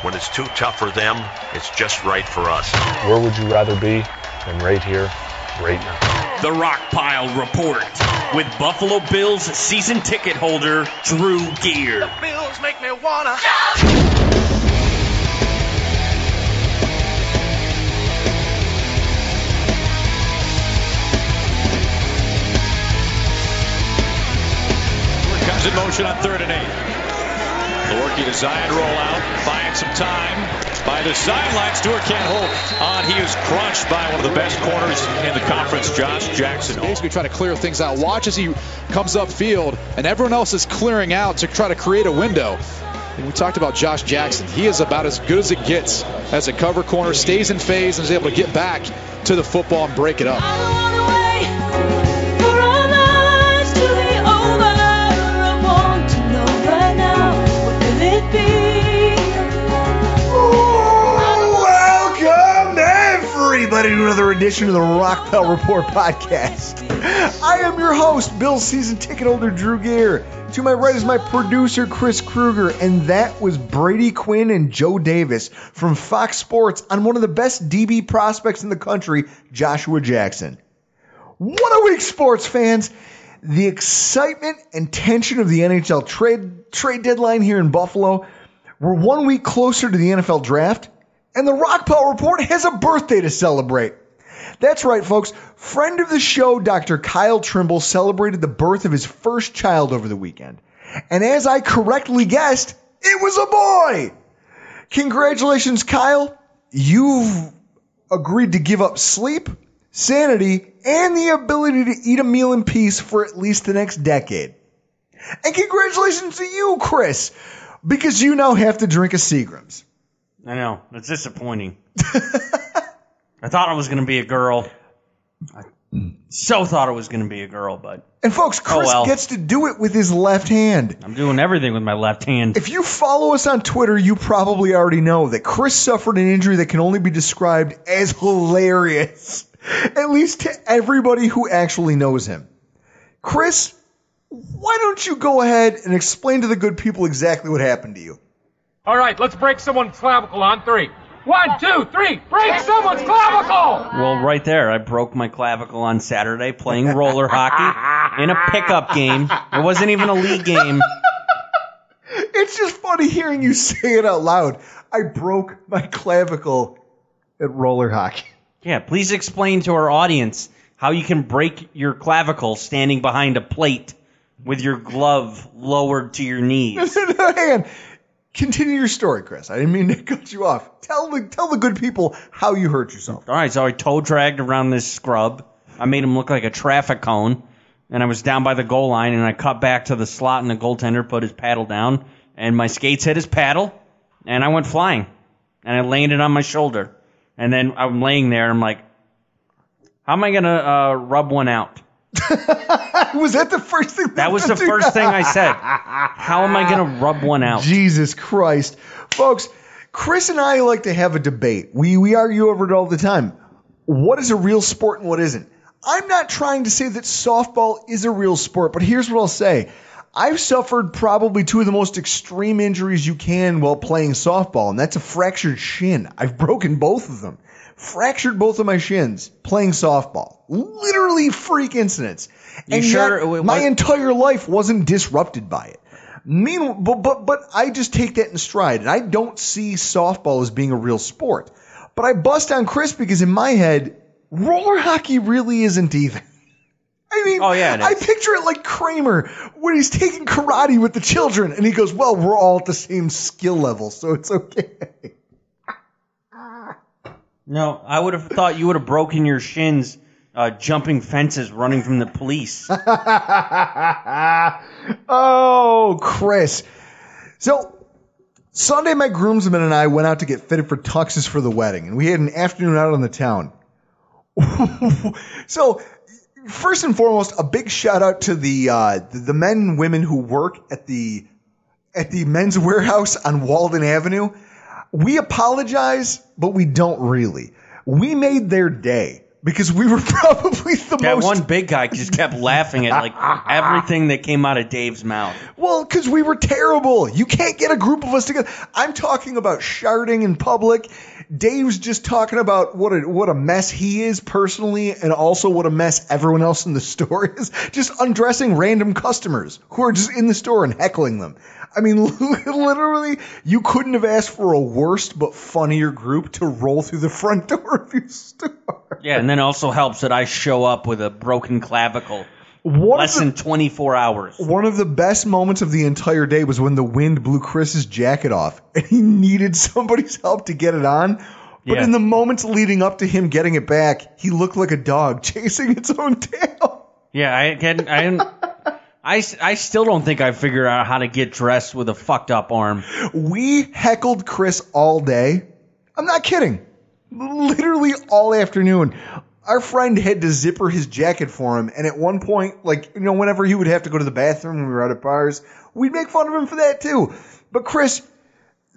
When it's too tough for them, it's just right for us. Where would you rather be than right here, right now? The Rockpile Report with Buffalo Bills season ticket holder Drew Gear. The Bills make me wanna Comes in motion on 3rd and 8. Lewerke design rollout, buying some time by the sideline. Stewart can't hold on. He is crunched by one of the best corners in the conference, Josh Jackson. Basically trying to clear things out. Watch as he comes upfield, and everyone else is clearing out to try to create a window. And we talked about Josh Jackson. He is about as good as it gets as a cover corner, stays in phase, and is able to get back to the football and break it up. Welcome everybody to another edition of the Rockpile Report podcast. I am your host, Bill's season ticket holder Drew Gear. To my right is my producer Chris Kruger, and that was Brady Quinn and Joe Davis from Fox Sports on one of the best DB prospects in the country, Joshua Jackson. What a week, sports fans! The excitement and tension of the NHL trade deadline here in Buffalo. We're 1 week closer to the NFL draft, and the Rockpile Report has a birthday to celebrate. That's right, folks. Friend of the show, Dr. Kyle Trimble, celebrated the birth of his first child over the weekend. And as I correctly guessed, it was a boy! Congratulations, Kyle. You've agreed to give up sleep, sanity, and the ability to eat a meal in peace for at least the next decade. And congratulations to you, Chris, because you now have to drink a Seagram's. I know. It's disappointing. I thought it was going to be a girl. I so thought it was going to be a girl, but... And folks, Chris gets to do it with his left hand. I'm doing everything with my left hand. If you follow us on Twitter, you probably already know that Chris suffered an injury that can only be described as hilarious. At least to everybody who actually knows him. Chris, why don't you go ahead and explain to the good people exactly what happened to you? All right, let's break someone's clavicle on 3. 1, 2, 3, break someone's clavicle! Well, right there, I broke my clavicle on Saturday playing roller hockey in a pickup game. It wasn't even a league game. It's just funny hearing you say it out loud. I broke my clavicle at roller hockey. Yeah, please explain to our audience how you can break your clavicle standing behind a plate with your glove lowered to your knees. Hang on. Continue your story, Chris. I didn't mean to cut you off. Tell the good people how you hurt yourself. All right, so I toe dragged around this scrub. I made him look like a traffic cone, and I was down by the goal line, and I cut back to the slot, and the goaltender put his paddle down, and my skates hit his paddle, and I went flying, and I landed on my shoulder. And then I'm laying there, and I'm like, how am I going to rub one out? Was that the first thing? That was the first thing I said. How am I going to rub one out? Jesus Christ. Folks, Chris and I like to have a debate. We argue over it all the time. What is a real sport and what isn't? I'm not trying to say that softball is a real sport, but here's what I'll say. I've suffered probably two of the most extreme injuries you can while playing softball, and that's a fractured shin. I've broken both of them. Fractured both of my shins playing softball. Literally freak incidents. And yet, my entire life wasn't disrupted by it. But I just take that in stride, and I don't see softball as being a real sport. But I bust on Chris because in my head, roller hockey really isn't either. I mean, I picture it like Kramer when he's taking karate with the children, and he goes, well, we're all at the same skill level, so it's okay. No, I would have thought you would have broken your shins jumping fences, running from the police. Oh, Chris. So, Sunday, my groomsmen and I went out to get fitted for tuxes for the wedding, and we had an afternoon out on the town. So, first and foremost, a big shout out to the men and women who work at the men's warehouse on Walden Avenue. We apologize, but we don't really. We made their day. because we were probably That most... one big guy just kept laughing at like everything that came out of Dave's mouth. Well, because we were terrible. You can't get a group of us together. I'm talking about sharding in public. Dave's just talking about what a mess he is personally, and also what a mess everyone else in the store is. Just undressing random customers who are just in the store and heckling them. I mean, literally, you couldn't have asked for a worse but funnier group to roll through the front door of your store. Yeah, and then it also helps that I show up with a broken clavicle. Less than 24 hours. One of the best moments of the entire day was when the wind blew Chris's jacket off, and he needed somebody's help to get it on. But in the moments leading up to him getting it back, he looked like a dog chasing its own tail. Yeah, I still don't think I figured out how to get dressed with a fucked up arm. We heckled Chris all day. I'm not kidding. Literally all afternoon. Our friend had to zipper his jacket for him, and at one point, whenever he would have to go to the bathroom when we were out at bars, we'd make fun of him for that too. But Chris,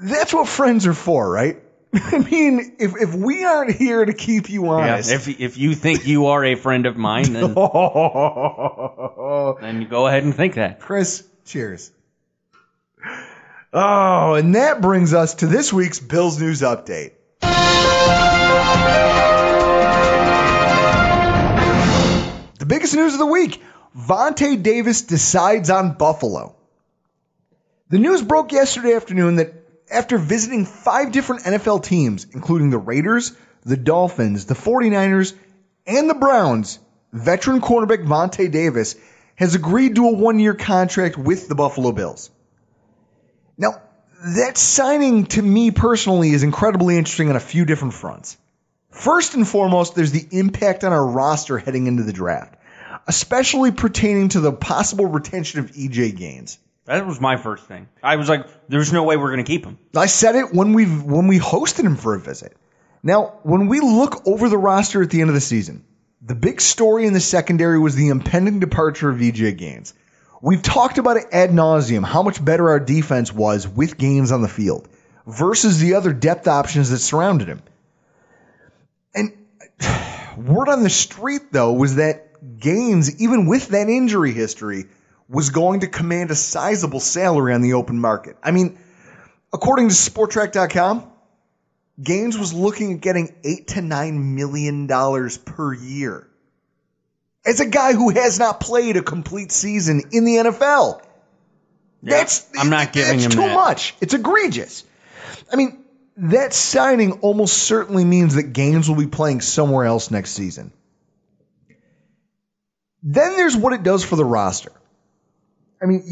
that's what friends are for, right? I mean, if we aren't here to keep you honest... Yeah, if you think you are a friend of mine, then, then you go ahead and think that. Chris, cheers. Oh, and that brings us to this week's Bills News Update. The biggest news of the week, Vontae Davis decides on Buffalo. The news broke yesterday afternoon that after visiting 5 different NFL teams, including the Raiders, the Dolphins, the 49ers, and the Browns, veteran cornerback Vontae Davis has agreed to a 1-year contract with the Buffalo Bills. Now, that signing to me personally is incredibly interesting on a few different fronts. First and foremost, there's the impact on our roster heading into the draft, especially pertaining to the possible retention of EJ Gaines. That was my first thing. I was like, there's no way we're going to keep him. I said it when we hosted him for a visit. Now, when we look over the roster at the end of the season, the big story in the secondary was the impending departure of EJ Gaines. We've talked about it ad nauseum, how much better our defense was with Gaines on the field versus the other depth options that surrounded him. And word on the street, though, was that Gaines, even with that injury history, was going to command a sizable salary on the open market. I mean, according to Sportrack.com, Gaines was looking at getting $8 to $9 million per year. As a guy who has not played a complete season in the NFL. Yeah, I'm not giving him that. That's too much. It's egregious. I mean, that signing almost certainly means that Gaines will be playing somewhere else next season. Then there's what it does for the roster. I mean,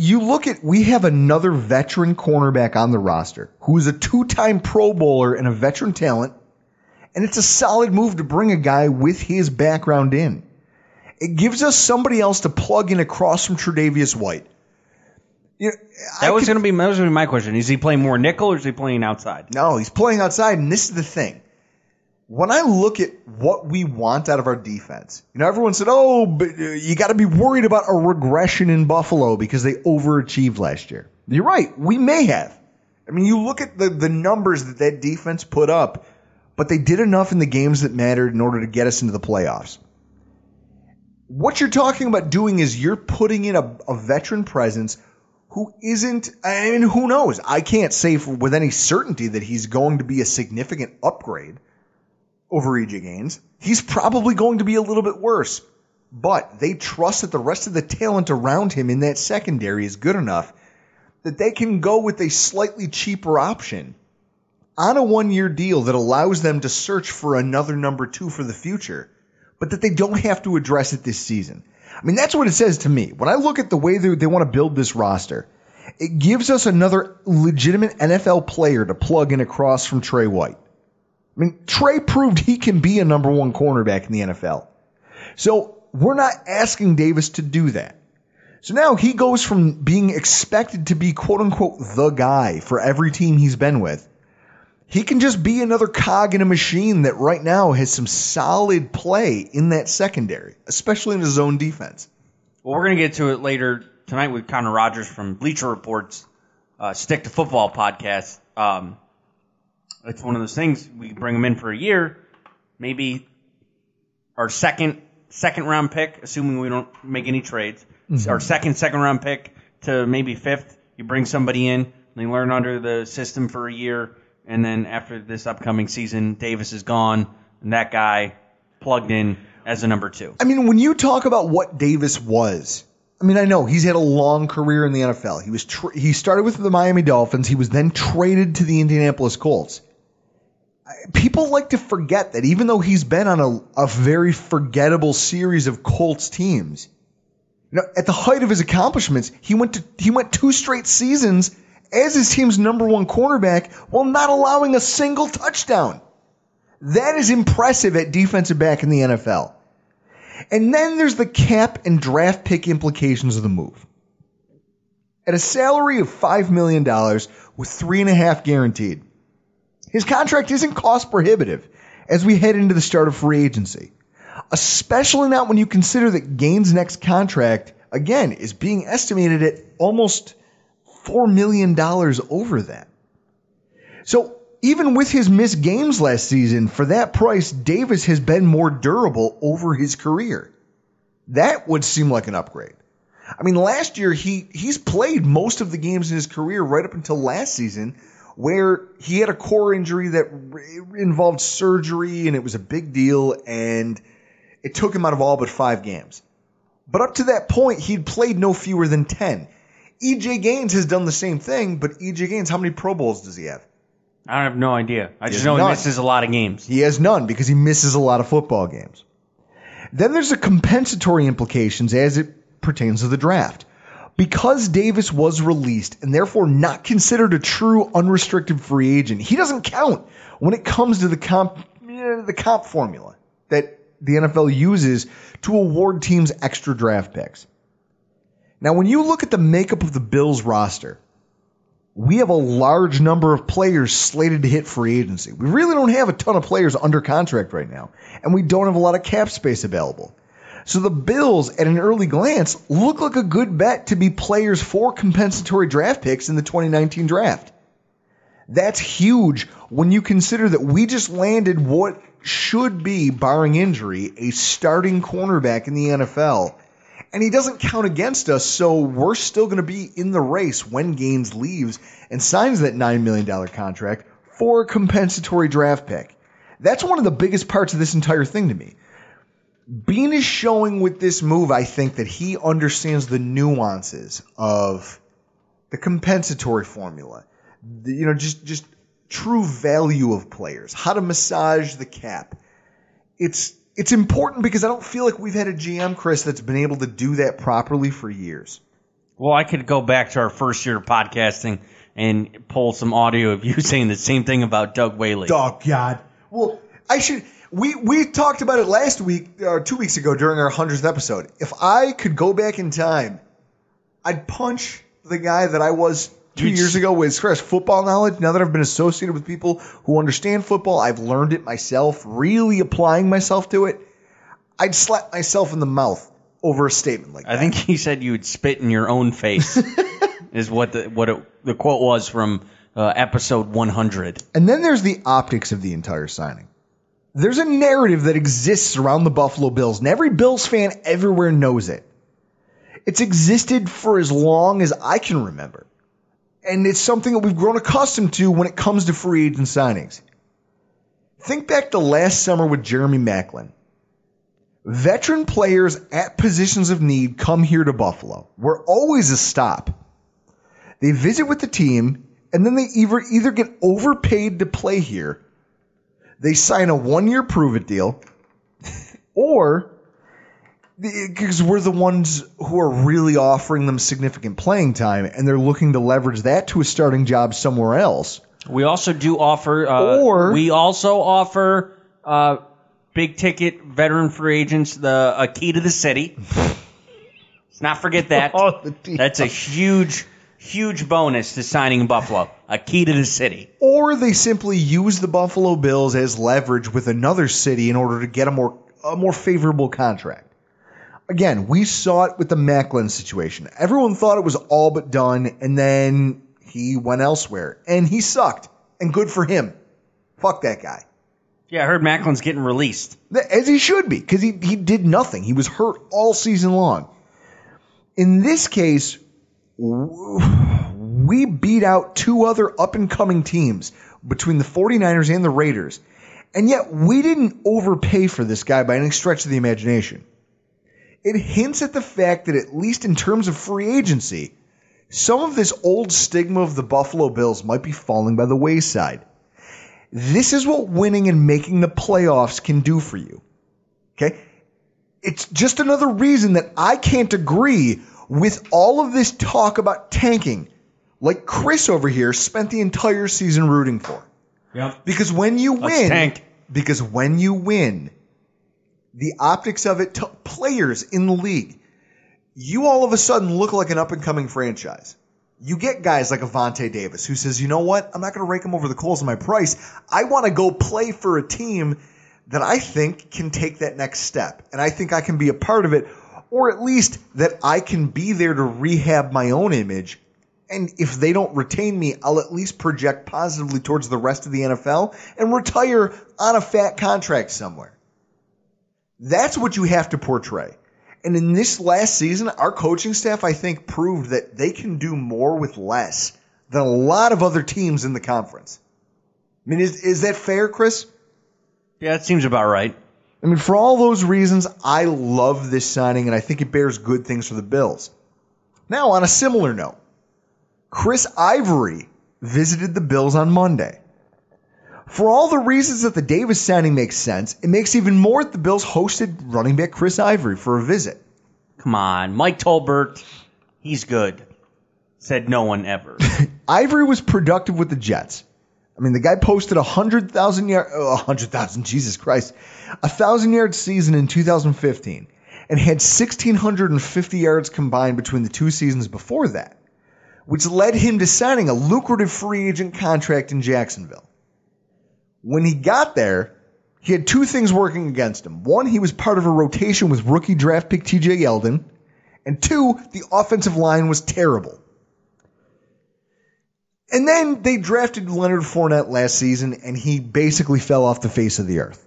we have another veteran cornerback on the roster who is a 2-time Pro Bowler and a veteran talent, and it's a solid move to bring a guy with his background in. It gives us somebody else to plug in across from Tre'Davious White. That was going to be my question. Is he playing more nickel or is he playing outside? No, he's playing outside, and this is the thing. When I look at what we want out of our defense, everyone said, but you got to be worried about a regression in Buffalo because they overachieved last year. You're right. We may have. I mean, you look at the numbers that defense put up, but they did enough in the games that mattered in order to get us into the playoffs. What you're talking about doing is you're putting in a veteran presence who isn't, I mean, who knows? I can't say with any certainty that he's going to be a significant upgrade over EJ Gaines. He's probably going to be a little bit worse. But they trust that the rest of the talent around him in that secondary is good enough that they can go with a slightly cheaper option on a 1-year deal that allows them to search for another number 2 for the future, but that they don't have to address it this season. I mean, that's what it says to me. When I look at the way they want to build this roster, it gives us another legitimate NFL player to plug in across from Trey White. I mean, Trey proved he can be a number 1 cornerback in the NFL. So we're not asking Davis to do that. So now he goes from being expected to be, quote unquote, the guy for every team he's been with. He can just be another cog in a machine that right now has some solid play in that secondary, especially in his zone defense. Well, we're going to get to it later tonight with Connor Rodgers from Bleacher Report's Stick to Football podcast. It's one of those things, we bring him in for a year. Maybe our second round pick, assuming we don't make any trades, our second round pick to maybe fifth. You bring somebody in, they learn under the system for a year, and then after this upcoming season, Davis is gone, and that guy plugged in as a number 2. I mean, when you talk about what Davis was, I mean, I know he's had a long career in the NFL. He started with the Miami Dolphins. He was then traded to the Indianapolis Colts. People like to forget that even though he's been on a very forgettable series of Colts teams, at the height of his accomplishments, he went 2 straight seasons as his team's number 1 cornerback while not allowing a single touchdown. That is impressive at defensive back in the NFL. And then there's the cap and draft pick implications of the move. At a salary of $5 million with $3.5 guaranteed, his contract isn't cost prohibitive as we head into the start of free agency, especially not when you consider that Gaines' next contract, again, is being estimated at almost $4 million over that. So even with his missed games last season, for that price, Davis has been more durable over his career. That would seem like an upgrade. I mean, last year, he's played most of the games in his career right up until last season, where he had a core injury that involved surgery, and it was a big deal, and it took him out of all but 5 games. But up to that point, he'd played no fewer than 10. E.J. Gaines has done the same thing, but E.J. Gaines, how many Pro Bowls does he have? I have no idea. I just know he misses a lot of games. He has none because he misses a lot of football games. Then there's the compensatory implications as it pertains to the draft. Because Davis was released and therefore not considered a true unrestricted free agent, he doesn't count when it comes to the comp formula that the NFL uses to award teams extra draft picks. Now, when you look at the makeup of the Bills roster, we have a large number of players slated to hit free agency. We really don't have a ton of players under contract right now, and we don't have a lot of cap space available. So the Bills, at an early glance, look like a good bet to be players for compensatory draft picks in the 2019 draft. That's huge when you consider that we just landed what should be, barring injury, a starting cornerback in the NFL. And he doesn't count against us, so we're still going to be in the race when Gaines leaves and signs that $9 million contract for a compensatory draft pick. That's one of the biggest parts of this entire thing to me. Bean is showing with this move, I think, that he understands the nuances of the compensatory formula. Just true value of players, how to massage the cap. It's important because I don't feel like we've had a GM, Chris, that's been able to do that properly for years. Well, I could go back to our first year of podcasting and pull some audio of you saying the same thing about Doug Whaley. Oh, God. Well, we talked about it last week, or 2 weeks ago during our 100th episode. If I could go back in time, I'd punch the guy that I was 2 years ago with fresh football knowledge. Now that I've been associated with people who understand football, I've learned it myself, really applying myself to it. I'd slap myself in the mouth over a statement like that. I think he said you would spit in your own face, is what the quote was from episode 100. And then there's the optics of the entire signing. There's a narrative that exists around the Buffalo Bills, and every Bills fan everywhere knows it. It's existed for as long as I can remember. And it's something that we've grown accustomed to when it comes to free agent signings. Think back to last summer with Jeremy Maclin. Veteran players at positions of need come here to Buffalo. We're always a stop. They visit with the team, and then they either get overpaid to play here, they sign a 1-year prove-it deal, or because we're the ones who are really offering them significant playing time, and they're looking to leverage that to a starting job somewhere else. We also do offer, big ticket veteran free agents a key to the city. Let's not forget that. That's a huge bonus to signing in Buffalo. A key to the city. Or they simply use the Buffalo Bills as leverage with another city in order to get a more favorable contract. Again, we saw it with the Maclin situation. Everyone thought it was all but done, and then he went elsewhere. And he sucked. And good for him. Fuck that guy. Yeah, I heard Macklin's getting released. As he should be, because he did nothing. He was hurt all season long. In this case, we beat out two other up-and-coming teams between the 49ers and the Raiders, and yet we didn't overpay for this guy by any stretch of the imagination. It hints at the fact that, at least in terms of free agency, some of this old stigma of the Buffalo Bills might be falling by the wayside. This is what winning and making the playoffs can do for you. Okay? It's just another reason that I can't agree with all of this talk about tanking, like Chris over here spent the entire season rooting for. Yep. Because when you win, the optics of it to players in the league, you all of a sudden look like an up-and-coming franchise. You get guys like a Vontae Davis who says, you know what, I'm not going to rake him over the coals of my price. I want to go play for a team that I think can take that next step. And I think I can be a part of it, or at least that I can be there to rehab my own image. And if they don't retain me, I'll at least project positively towards the rest of the NFL and retire on a fat contract somewhere. That's what you have to portray. And in this last season, our coaching staff, I think, proved that they can do more with less than a lot of other teams in the conference. I mean, is that fair, Chris? Yeah, it seems about right. I mean, for all those reasons, I love this signing, and I think it bears good things for the Bills. Now, on a similar note, Chris Ivory visited the Bills on Monday. For all the reasons that the Davis signing makes sense, it makes even more that the Bills hosted running back Chris Ivory for a visit. Come on, Mike Tolbert, he's good. Said no one ever. Ivory was productive with the Jets. I mean, the guy posted 1,000 yard season in 2015 and had 1,650 yards combined between the two seasons before that, which led him to signing a lucrative free agent contract in Jacksonville. When he got there, he had two things working against him. One, he was part of a rotation with rookie draft pick TJ Yeldon. And two, the offensive line was terrible. And then they drafted Leonard Fournette last season, and he basically fell off the face of the earth.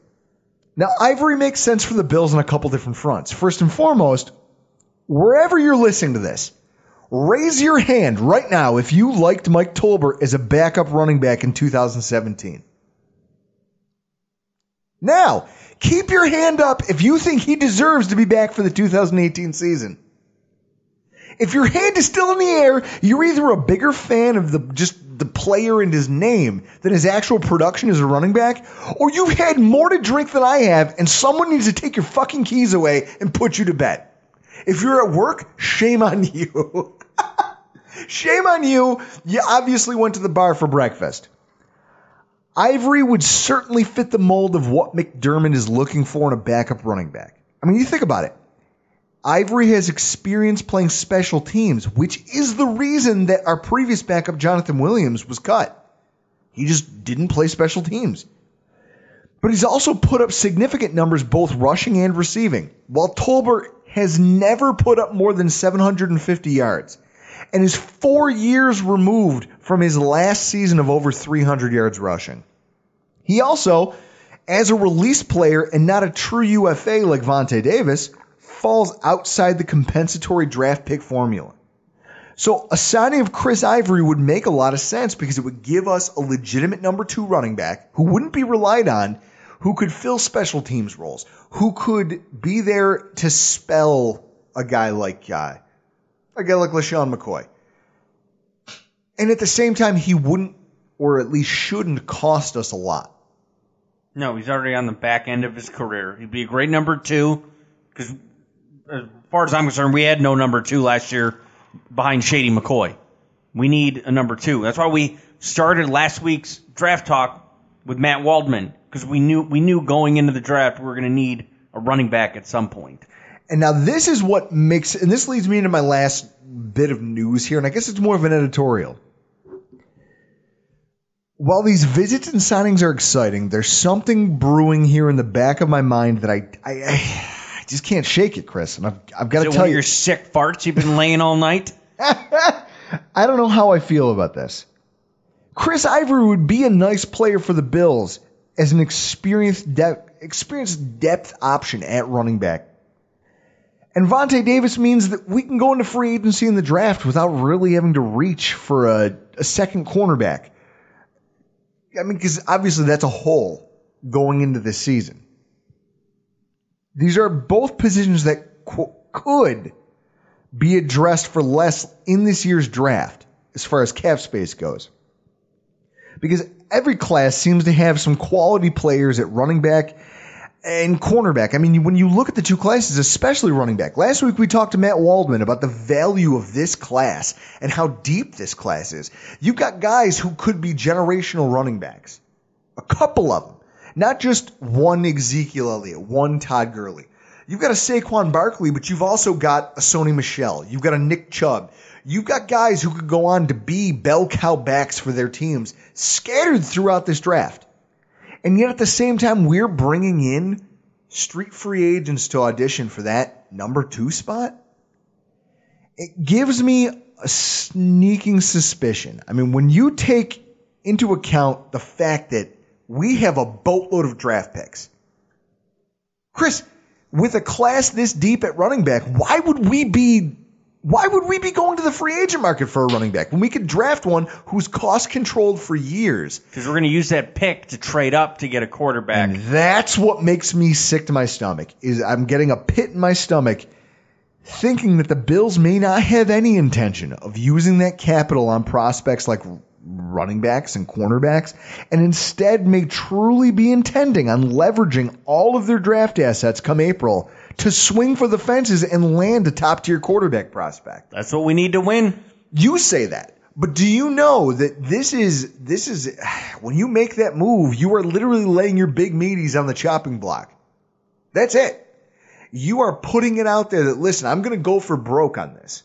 Now, Ivory makes sense for the Bills on a couple different fronts. First and foremost, wherever you're listening to this, raise your hand right now if you liked Mike Tolbert as a backup running back in 2017. Now, keep your hand up if you think he deserves to be back for the 2018 season. If your hand is still in the air, you're either a bigger fan of the player and his name than his actual production as a running back, or you've had more to drink than I have, and someone needs to take your fucking keys away and put you to bed. If you're at work, shame on you. Shame on you. You obviously went to the bar for breakfast. Ivory would certainly fit the mold of what McDermott is looking for in a backup running back. I mean, you think about it. Ivory has experience playing special teams, which is the reason that our previous backup, Jonathan Williams, was cut. He just didn't play special teams. But he's also put up significant numbers both rushing and receiving, while Tolbert has never put up more than 750 yards and is 4 years removed from his last season of over 300 yards rushing. He also, as a release player and not a true UFA like Vontae Davis, falls outside the compensatory draft pick formula. So a signing of Chris Ivory would make a lot of sense because it would give us a legitimate number 2 running back who wouldn't be relied on, who could fill special teams roles, who could be there to spell a guy like LaShawn McCoy. And at the same time, he wouldn't, or at least shouldn't, cost us a lot. No, he's already on the back end of his career. He'd be a great number 2, because as far as I'm concerned, we had no number 2 last year behind Shady McCoy. We need a number 2. That's why we started last week's draft talk with Matt Waldman, because we knew going into the draft we were going to need a running back at some point. And now this is what makes, and this leads me into my last bit of news here, and I guess it's more of an editorial. While these visits and signings are exciting, there's something brewing here in the back of my mind that I just can't shake it, Chris. And I've got to tell you, your sick farts you've been laying all night. I don't know how I feel about this. Chris Ivory would be a nice player for the Bills, as an experienced depth option at running back. And Vontae Davis means that we can go into free agency in the draft without really having to reach for a second cornerback. I mean, because obviously that's a hole going into this season. These are both positions that could be addressed for less in this year's draft as far as cap space goes. Because every class seems to have some quality players at running back and cornerback. I mean, when you look at the two classes, especially running back, last week we talked to Matt Waldman about the value of this class and how deep this class is. You've got guys who could be generational running backs. A couple of them. Not just one Ezekiel Elliott, one Todd Gurley. You've got a Saquon Barkley, but you've also got a Sony Michel. You've got a Nick Chubb. You've got guys who could go on to be bell cow backs for their teams scattered throughout this draft. And yet at the same time, we're bringing in street free agents to audition for that number 2 spot. It gives me a sneaking suspicion. I mean, when you take into account the fact that we have a boatload of draft picks. Chris, with a class this deep at running back, why would we be going to the free agent market for a running back when we could draft one who's cost controlled for years? Because we're going to use that pick to trade up to get a quarterback. And that's what makes me sick to my stomach, is I'm getting a pit in my stomach thinking that the Bills may not have any intention of using that capital on prospects like running backs and cornerbacks, and instead may truly be intending on leveraging all of their draft assets come April to swing for the fences and land a top-tier quarterback prospect. That's what we need to win. You say that, but do you know that this is when you make that move, you are literally laying your big meaties on the chopping block. That's it. You are putting it out there that, listen, I'm going to go for broke on this.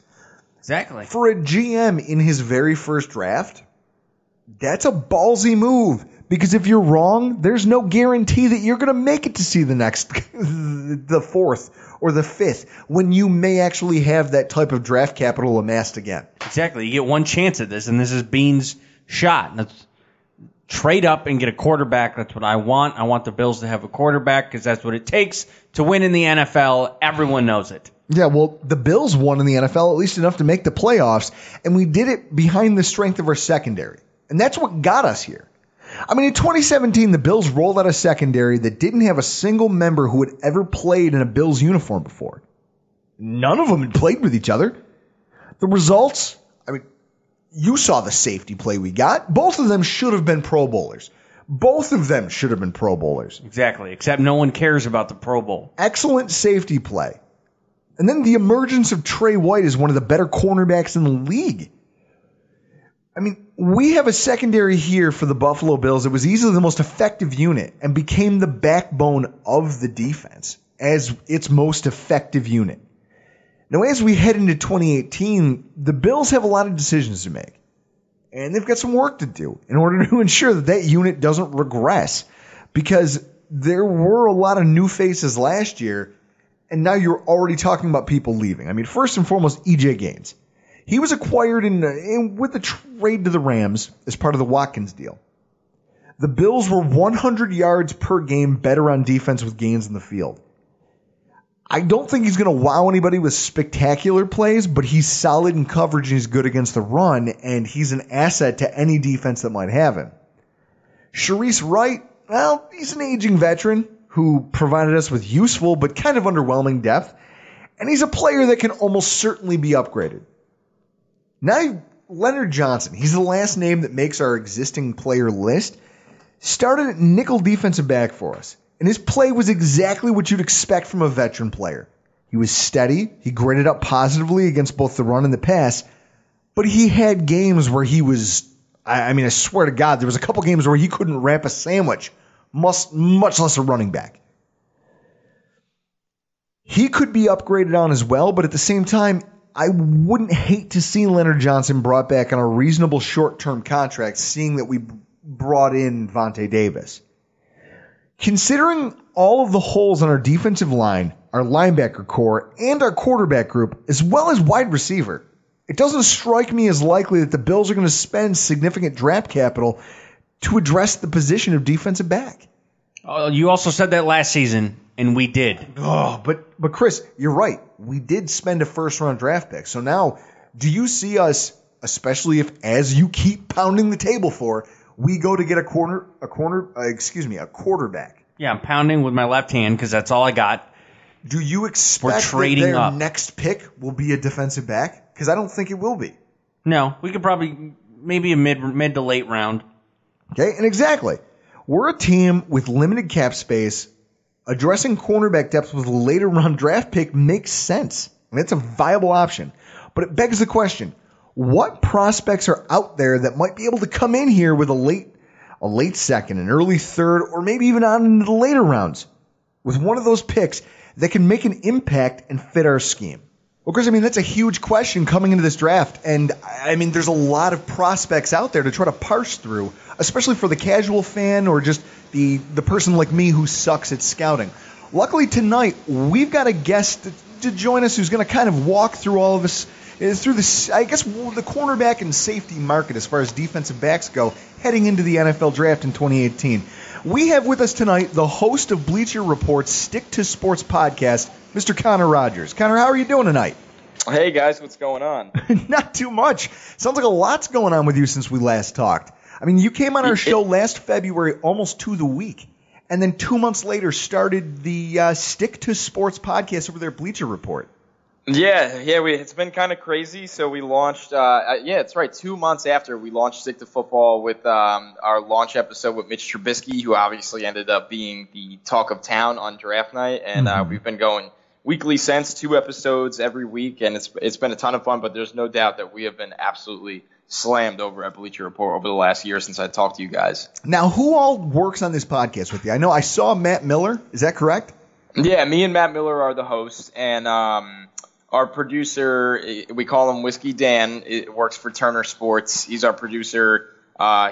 Exactly. For a GM in his very first draft, that's a ballsy move, because if you're wrong, there's no guarantee that you're going to make it to see the 4th or the 5th when you may actually have that type of draft capital amassed again. Exactly. You get one chance at this, and this is Bean's shot. Let's trade up and get a quarterback. That's what I want. I want the Bills to have a quarterback because that's what it takes to win in the NFL. Everyone knows it. Yeah, well, the Bills won in the NFL at least enough to make the playoffs, and we did it behind the strength of our secondary. And that's what got us here. I mean, in 2017, the Bills rolled out a secondary that didn't have a single member who had ever played in a Bills uniform before. None of them had played with each other. The results, I mean, you saw the safety play we got. Both of them should have been Pro Bowlers. Both of them should have been Pro Bowlers. Exactly, except no one cares about the Pro Bowl. Excellent safety play. And then the emergence of Trey White as one of the better cornerbacks in the league. I mean, we have a secondary here for the Buffalo Bills that was easily the most effective unit and became the backbone of the defense as its most effective unit. Now, as we head into 2018, the Bills have a lot of decisions to make. And they've got some work to do in order to ensure that that unit doesn't regress. Because there were a lot of new faces last year, and now you're already talking about people leaving. I mean, first and foremost, E.J. Gaines. He was acquired with a trade to the Rams as part of the Watkins deal. The Bills were 100 yards per game better on defense with Gaines in the field. I don't think he's going to wow anybody with spectacular plays, but he's solid in coverage and he's good against the run, and he's an asset to any defense that might have him. Sharice Wright, well, he's an aging veteran who provided us with useful but kind of underwhelming depth, and he's a player that can almost certainly be upgraded. Now, Leonard Johnson, he's the last name that makes our existing player list, started at nickel defensive back for us. And his play was exactly what you'd expect from a veteran player. He was steady, he graded up positively against both the run and the pass, but he had games where he was, I swear to God, there was a couple games where he couldn't wrap a sandwich, much less a running back. He could be upgraded on as well, but at the same time, I wouldn't hate to see Leonard Johnson brought back on a reasonable short-term contract, seeing that we brought in Vontae Davis. Considering all of the holes on our defensive line, our linebacker core, and our quarterback group, as well as wide receiver, it doesn't strike me as likely that the Bills are going to spend significant draft capital to address the position of defensive back. You also said that last season, and we did. Oh, but Chris, you're right. We did spend a first-round draft pick. So now, do you see us, especially if, as you keep pounding the table for, we go to get a quarterback? Yeah, I'm pounding with my left hand because that's all I got. Do you expect that their next pick will be a defensive back? Because I don't think it will be. No, we could probably maybe a mid to late round. Okay, and exactly. We're a team with limited cap space. Addressing cornerback depth with a later round draft pick makes sense. I mean, it's a viable option. But it begs the question, what prospects are out there that might be able to come in here with a late second, an early third, or maybe even on into the later rounds with one of those picks that can make an impact and fit our scheme? Well, Chris, I mean, that's a huge question coming into this draft. And, I mean, there's a lot of prospects out there to try to parse through, especially for the casual fan or just the person like me who sucks at scouting. Luckily, tonight, we've got a guest to join us who's going to kind of walk through all of this, through this, I guess, the cornerback and safety market as far as defensive backs go heading into the NFL draft in 2018. We have with us tonight the host of Bleacher Report's Stick to Sports podcast, Mr. Connor Rodgers. Connor, how are you doing tonight? Hey, guys, what's going on? Not too much. Sounds like a lot's going on with you since we last talked. I mean, you came on our show last February almost to the week, and then 2 months later started the Stick to Sports podcast over there at Bleacher Report. Yeah, it's been kind of crazy. So we launched, it's right, 2 months after we launched Stick to Football with our launch episode with Mitch Trubisky, who obviously ended up being the talk of town on draft night, and we've been going weekly since, 2 episodes every week, and it's been a ton of fun. But there's no doubt that we have been absolutely slammed over at Bleacher Report over the last year since I talked to you guys. Now, who all works on this podcast with you? I know I saw Matt Miller. Is that correct? Yeah, me and Matt Miller are the hosts, and our producer, we call him Whiskey Dan, works for Turner Sports. He's our producer.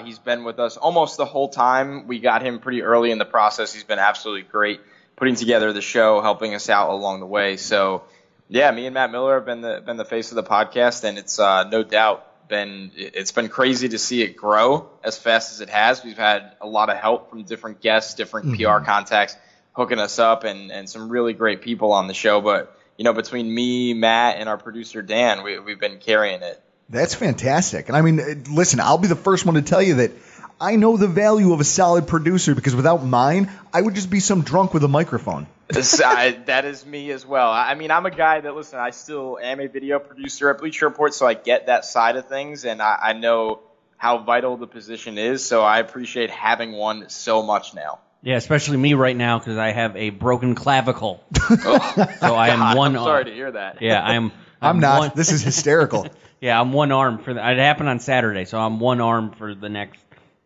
He's been with us almost the whole time. We got him pretty early in the process. He's been absolutely great putting together the show, helping us out along the way. So, yeah, me and Matt Miller have been the face of the podcast, and it's no doubt it's been crazy to see it grow as fast as it has. We've had a lot of help from different guests, different PR contacts hooking us up, and some really great people on the show. But between me, Matt, and our producer Dan, we've been carrying it. That's fantastic. And I mean, listen, I'll be the first one to tell you that I know the value of a solid producer, because without mine, I would just be some drunk with a microphone. That is me as well. I mean, I'm a guy that, listen, I still am a video producer at Bleacher Report, so I get that side of things, and I know how vital the position is, so I appreciate having one so much now. Yeah, especially me right now, because I have a broken clavicle. So I am one arm. I'm sorry to hear that. Yeah, I'm not. This is hysterical. Yeah, I'm one arm for it happened on Saturday, so I'm one arm for the next,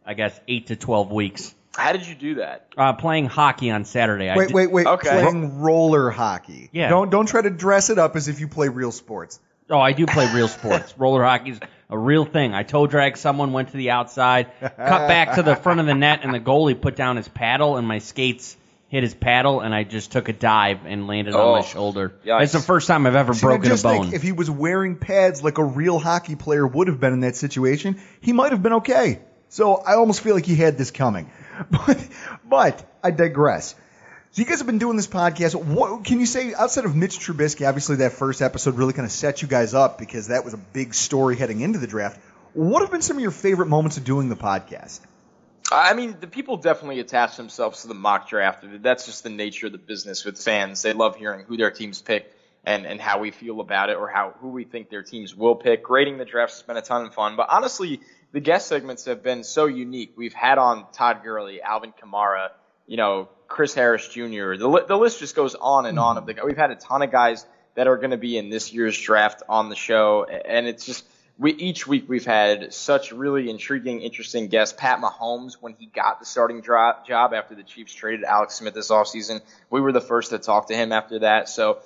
I guess, 8 to 12 weeks. How did you do that? Playing hockey on Saturday. Wait. Okay. Playing roller hockey. Yeah. Don't try to dress it up as if you play real sports. Oh, I do play real sports. Roller hockey's a real thing. I toe dragged someone, went to the outside, cut back to the front of the net, and the goalie put down his paddle, and my skates hit his paddle, and I just took a dive and landed on my shoulder. Yikes. It's the first time I've ever broken a bone. Think if he was wearing pads like a real hockey player would have been in that situation, he might have been okay. So I almost feel like he had this coming. But I digress. So you guys have been doing this podcast. What can you say, outside of Mitch Trubisky, obviously that first episode really kind of set you guys up because that was a big story heading into the draft. What have been some of your favorite moments of doing the podcast? I mean, the people definitely attach themselves to the mock draft. That's just the nature of the business with fans. They love hearing who their teams pick and how we feel about it, or who we think their teams will pick. Grading the draft has been a ton of fun. But honestly, the guest segments have been so unique. We've had on Todd Gurley, Alvin Kamara, Chris Harris Jr. The list just goes on and on. We've had a ton of guys that are going to be in this year's draft on the show, and it's just each week we've had such really intriguing, interesting guests. Pat Mahomes, when he got the starting job after the Chiefs traded Alex Smith this offseason, we were the first to talk to him after that. So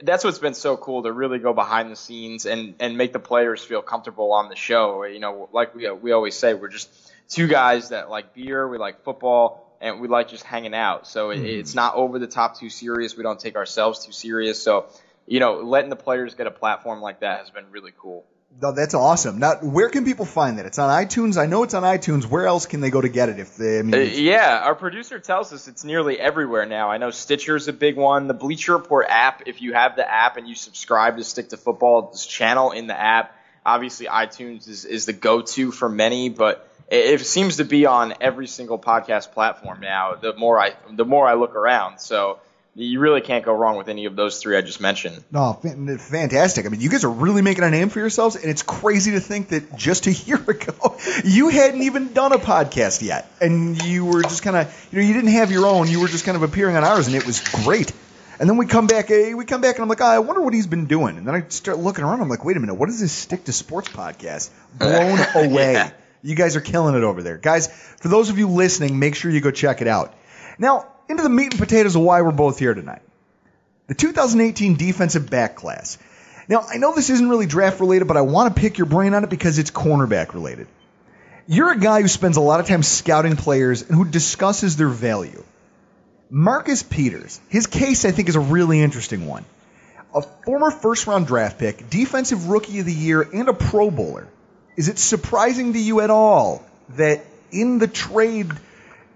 that's what's been so cool, to really go behind the scenes and make the players feel comfortable on the show. Like we always say, we're just two guys that like beer, we like football, and we like just hanging out. So it's not over the top too serious. We don't take ourselves too serious. So, letting the players get a platform like that has been really cool. No, that's awesome. Now, where can people find that? It's on iTunes. I know it's on iTunes. Where else can they go to get it? Yeah, our producer tells us it's nearly everywhere now. I know Stitcher's a big one. The Bleacher Report app, if you have the app and you subscribe to Stick to Football's channel in the app, obviously iTunes is the go-to for many, but it seems to be on every single podcast platform now. The more I look around, so you really can't go wrong with any of those three I just mentioned. No, fantastic. I mean, you guys are really making a name for yourselves, and it's crazy to think that just a year ago, you hadn't even done a podcast yet, and you were just kind of, you didn't have your own. You were just kind of appearing on ours, and it was great. And then we come back, and I'm like, I wonder what he's been doing. And then I start looking around. I'm like, wait a minute, what is this Stick to Sports podcast? Blown away. Yeah. You guys are killing it over there. Guys, for those of you listening, make sure you go check it out. Now, into the meat and potatoes of why we're both here tonight. The 2018 defensive back class. Now, I know this isn't really draft related, but I want to pick your brain on it because it's cornerback related. You're a guy who spends a lot of time scouting players and who discusses their value. Marcus Peters, his case I think is a really interesting one. A former first-round draft pick, defensive rookie of the year, and a Pro Bowler. Is it surprising to you at all that in the trade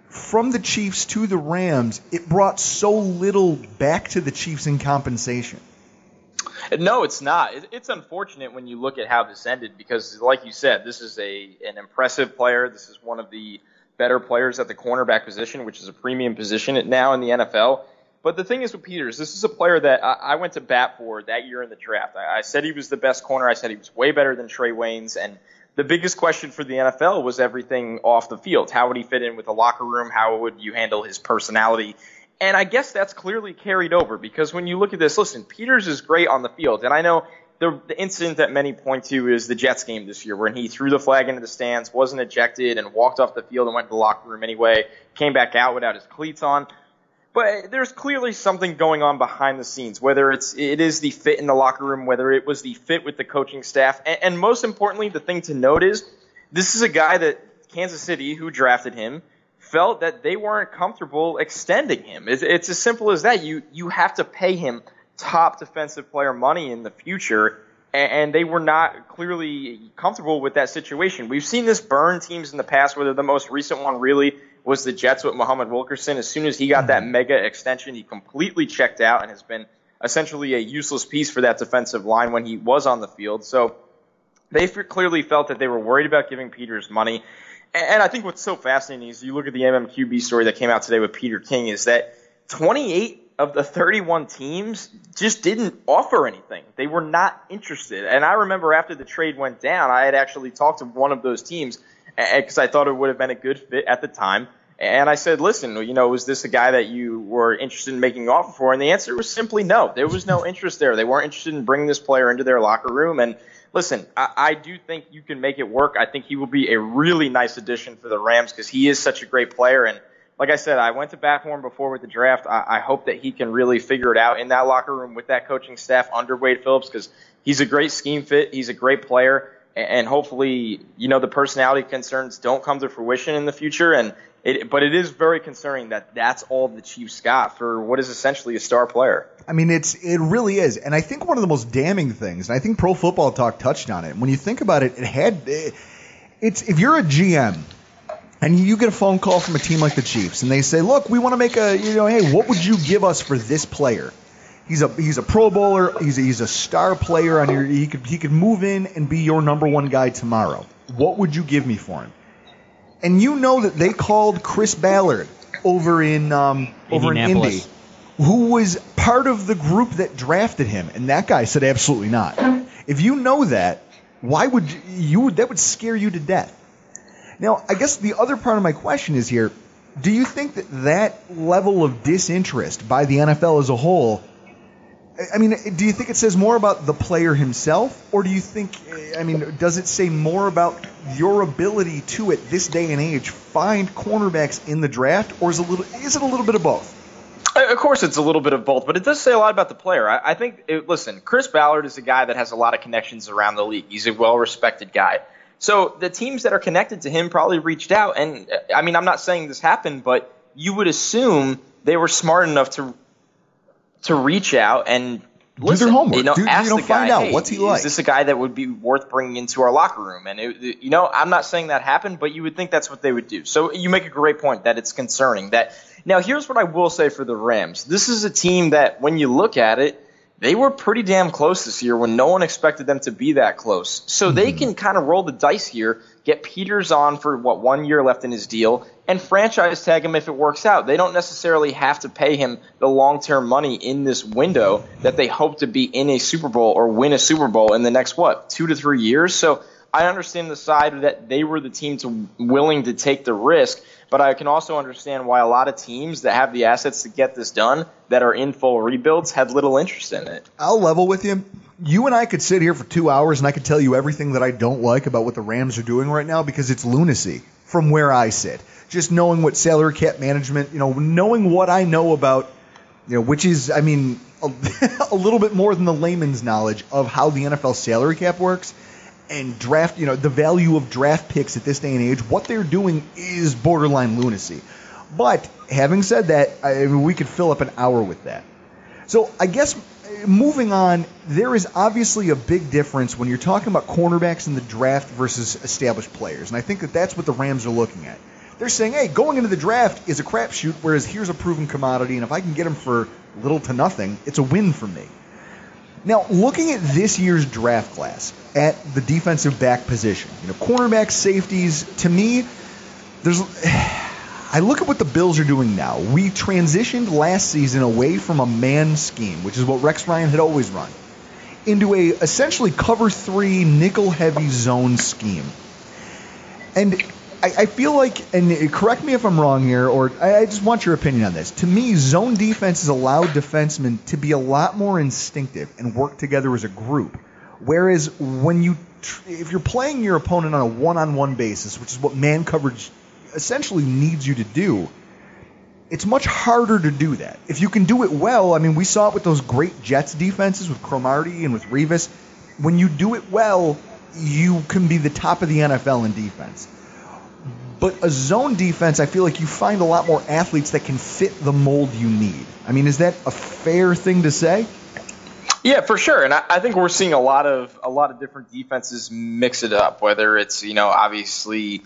from the Chiefs to the Rams, it brought so little back to the Chiefs in compensation? No, it's not. It's unfortunate when you look at how this ended because, like you said, this is an impressive player. This is one of the better players at the cornerback position, which is a premium position now in the NFL. But the thing is with Peters, this is a player that I went to bat for that year in the draft. I said he was the best corner. I said he was way better than Trey Waynes. And the biggest question for the NFL was everything off the field. How would he fit in with the locker room? How would you handle his personality? And I guess that's clearly carried over because when you look at this, listen, Peters is great on the field. And I know the incident that many point to is the Jets game this year when he threw the flag into the stands, wasn't ejected, and walked off the field and went to the locker room anyway, came back out without his cleats on. But there's clearly something going on behind the scenes, whether it is the fit in the locker room, whether it was the fit with the coaching staff. And most importantly, the thing to note is this is a guy that Kansas City, who drafted him, felt that they weren't comfortable extending him. It's as simple as that. You have to pay him top defensive player money in the future, and they were not clearly comfortable with that situation. We've seen this burn teams in the past, whether the most recent one really was the Jets with Muhammad Wilkerson. As soon as he got that mega extension, he completely checked out and has been essentially a useless piece for that defensive line when he was on the field. So they clearly felt that they were worried about giving Peters money. And I think what's so fascinating is you look at the MMQB story that came out today with Peter King is that 28 of the 31 teams just didn't offer anything. They were not interested. And I remember after the trade went down, I had actually talked to one of those teams because I thought it would have been a good fit at the time. And I said, listen, was this a guy that you were interested in making an offer for? And the answer was simply no. There was no interest there. They weren't interested in bringing this player into their locker room. And listen, I do think you can make it work. I think he will be a really nice addition for the Rams because he is such a great player. And like I said, I went to bat for him before with the draft. I hope that he can really figure it out in that locker room with that coaching staff under Wade Phillips because he's a great scheme fit. He's a great player. And hopefully, the personality concerns don't come to fruition in the future. But it is very concerning that that's all the Chiefs got for what is essentially a star player. I mean, it really is. And I think one of the most damning things, and I think Pro Football Talk touched on it, when you think about it, it's if you're a GM and you get a phone call from a team like the Chiefs and they say, look, we want to make hey, what would you give us for this player? He's a Pro Bowler. He's a star player on your. He could move in and be your number one guy tomorrow. What would you give me for him? And you know that they called Chris Ballard over in Indy, who was part of the group that drafted him, and that guy said absolutely not. If you know that, why would that would scare you to death? Now, I guess the other part of my question is here: do you think that level of disinterest by the NFL as a whole? I mean, do you think it says more about the player himself, or do you think, does it say more about your ability to, at this day and age, find cornerbacks in the draft, or is it a little bit of both? Of course it's a little bit of both, but it does say a lot about the player. I think, listen, Chris Ballard is a guy that has a lot of connections around the league. He's a well-respected guy. So the teams that are connected to him probably reached out, and, I'm not saying this happened, but you would assume they were smart enough to reach out and do their homework. Ask the guy, find out hey, what's he like. Is this a guy that would be worth bringing into our locker room? And I'm not saying that happened, but you would think that's what they would do. So you make a great point that it's concerning. Now here's what I will say for the Rams. This is a team that when you look at it, they were pretty damn close this year when no one expected them to be that close. So they can kind of roll the dice here, get Peters on for 1 year left in his deal, and franchise tag him if it works out. They don't necessarily have to pay him the long-term money in this window that they hope to be in a Super Bowl or win a Super Bowl in the next, 2 to 3 years? So I understand the side that they were the team willing to take the risk, but I can also understand why a lot of teams that have the assets to get this done that are in full rebuilds had little interest in it. I'll level with you. You and I could sit here for 2 hours and I could tell you everything that I don't like about what the Rams are doing right now because it's lunacy from where I sit. Just knowing what salary cap management, knowing what I know about, which is, a little bit more than the layman's knowledge of how the NFL salary cap works. And draft, the value of draft picks at this day and age, what they're doing is borderline lunacy. But having said that, we could fill up an hour with that. So I guess moving on, there is obviously a big difference when you're talking about cornerbacks in the draft versus established players. And I think that's what the Rams are looking at. They're saying, hey, going into the draft is a crapshoot, whereas here's a proven commodity, and if I can get him for little to nothing, it's a win for me. Now, looking at this year's draft class at the defensive back position, cornerbacks, safeties, to me, I look at what the Bills are doing now. We transitioned last season away from a man scheme, which is what Rex Ryan had always run, into a essentially cover 3 nickel-heavy zone scheme. And I feel like, and correct me if I'm wrong here, or I just want your opinion on this. To me, zone defense has allowed defensemen to be a lot more instinctive and work together as a group. Whereas if you're playing your opponent on a one-on-one basis, which is what man coverage essentially needs you to do, it's much harder to do that. If you can do it well, we saw it with those great Jets defenses with Cromartie and with Revis. When you do it well, you can be the top of the NFL in defense. But a zone defense, I feel like you find a lot more athletes that can fit the mold you need. Is that a fair thing to say? Yeah, for sure. And I think we're seeing a lot of different defenses mix it up, whether it's, obviously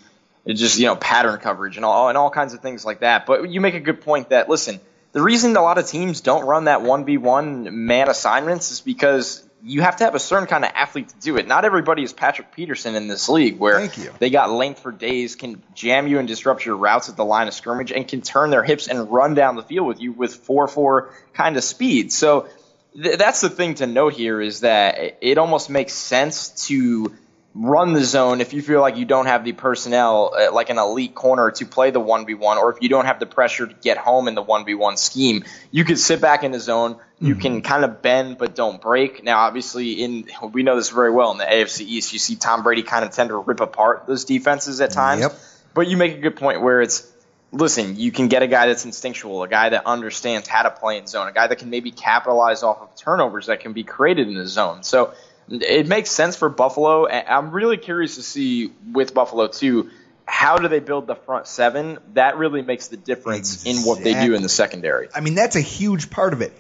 just, pattern coverage and all kinds of things like that. But you make a good point that, listen, the reason a lot of teams don't run that 1v1 man assignments is because you have to have a certain kind of athlete to do it. Not everybody is Patrick Peterson in this league where they got length for days, can jam you and disrupt your routes at the line of scrimmage, and can turn their hips and run down the field with you with 4.4 kind of speed. So that's the thing to note here is that it almost makes sense to run the zone if you feel like you don't have the personnel, like an elite corner, to play the 1v1, or if you don't have the pressure to get home in the 1v1 scheme. You can sit back in the zone. You can kind of bend but don't break. Now, obviously, we know this very well in the AFC East. You see Tom Brady kind of tend to rip apart those defenses at times. Yep. But you make a good point where it's, listen, you can get a guy that's instinctual, a guy that understands how to play in zone, a guy that can maybe capitalize off of turnovers that can be created in the zone. So it makes sense for Buffalo. And I'm really curious to see with Buffalo, too, how do they build the front seven? That really makes the difference in what they do in the secondary. That's a huge part of it.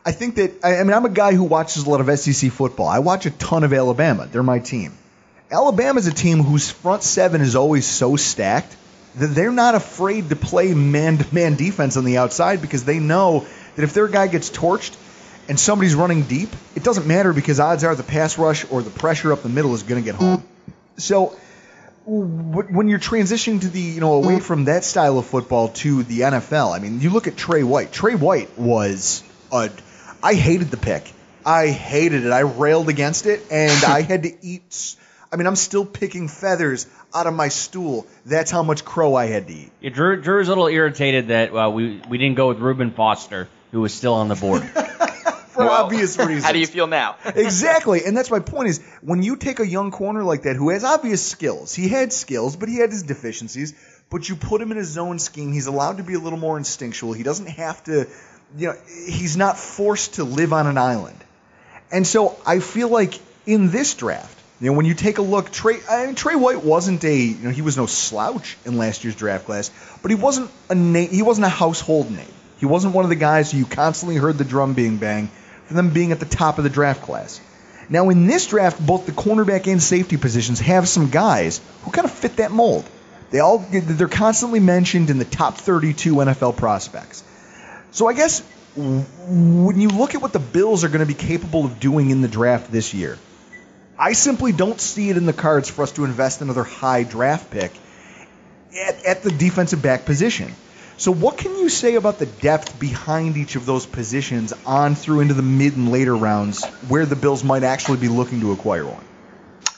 I think that, I'm a guy who watches a lot of SEC football. I watch a ton of Alabama. They're my team. Alabama's a team whose front seven is always so stacked that they're not afraid to play man-to-man defense on the outside because they know that if their guy gets torched and somebody's running deep, it doesn't matter because odds are the pass rush or the pressure up the middle is going to get home. So when you're transitioning to the, away from that style of football to the NFL, you look at Trey White. Trey White was I hated the pick. I hated it. I railed against it, and I had to eat. I'm still picking feathers out of my stool. That's how much crow I had to eat. Yeah, Drew's a little irritated that we didn't go with Reuben Foster, who was still on the board. For obvious reasons. How do you feel now? Exactly, and that's my point is when you take a young corner like that who has obvious skills, he had skills, but he had his deficiencies, but you put him in a zone scheme, he's allowed to be a little more instinctual. He doesn't have to, he's not forced to live on an island. And so I feel like in this draft, when you take a look, Trey White wasn't he was no slouch in last year's draft class, but he wasn't a household name. He wasn't one of the guys who you constantly heard the drum being banged for them being at the top of the draft class. Now, in this draft, both the cornerback and safety positions have some guys who kind of fit that mold. They're constantly mentioned in the top 32 NFL prospects. So I guess when you look at what the Bills are going to be capable of doing in the draft this year, I simply don't see it in the cards for us to invest another high draft pick at the defensive back position. So what can you say about the depth behind each of those positions on through into the mid and later rounds where the Bills might actually be looking to acquire one?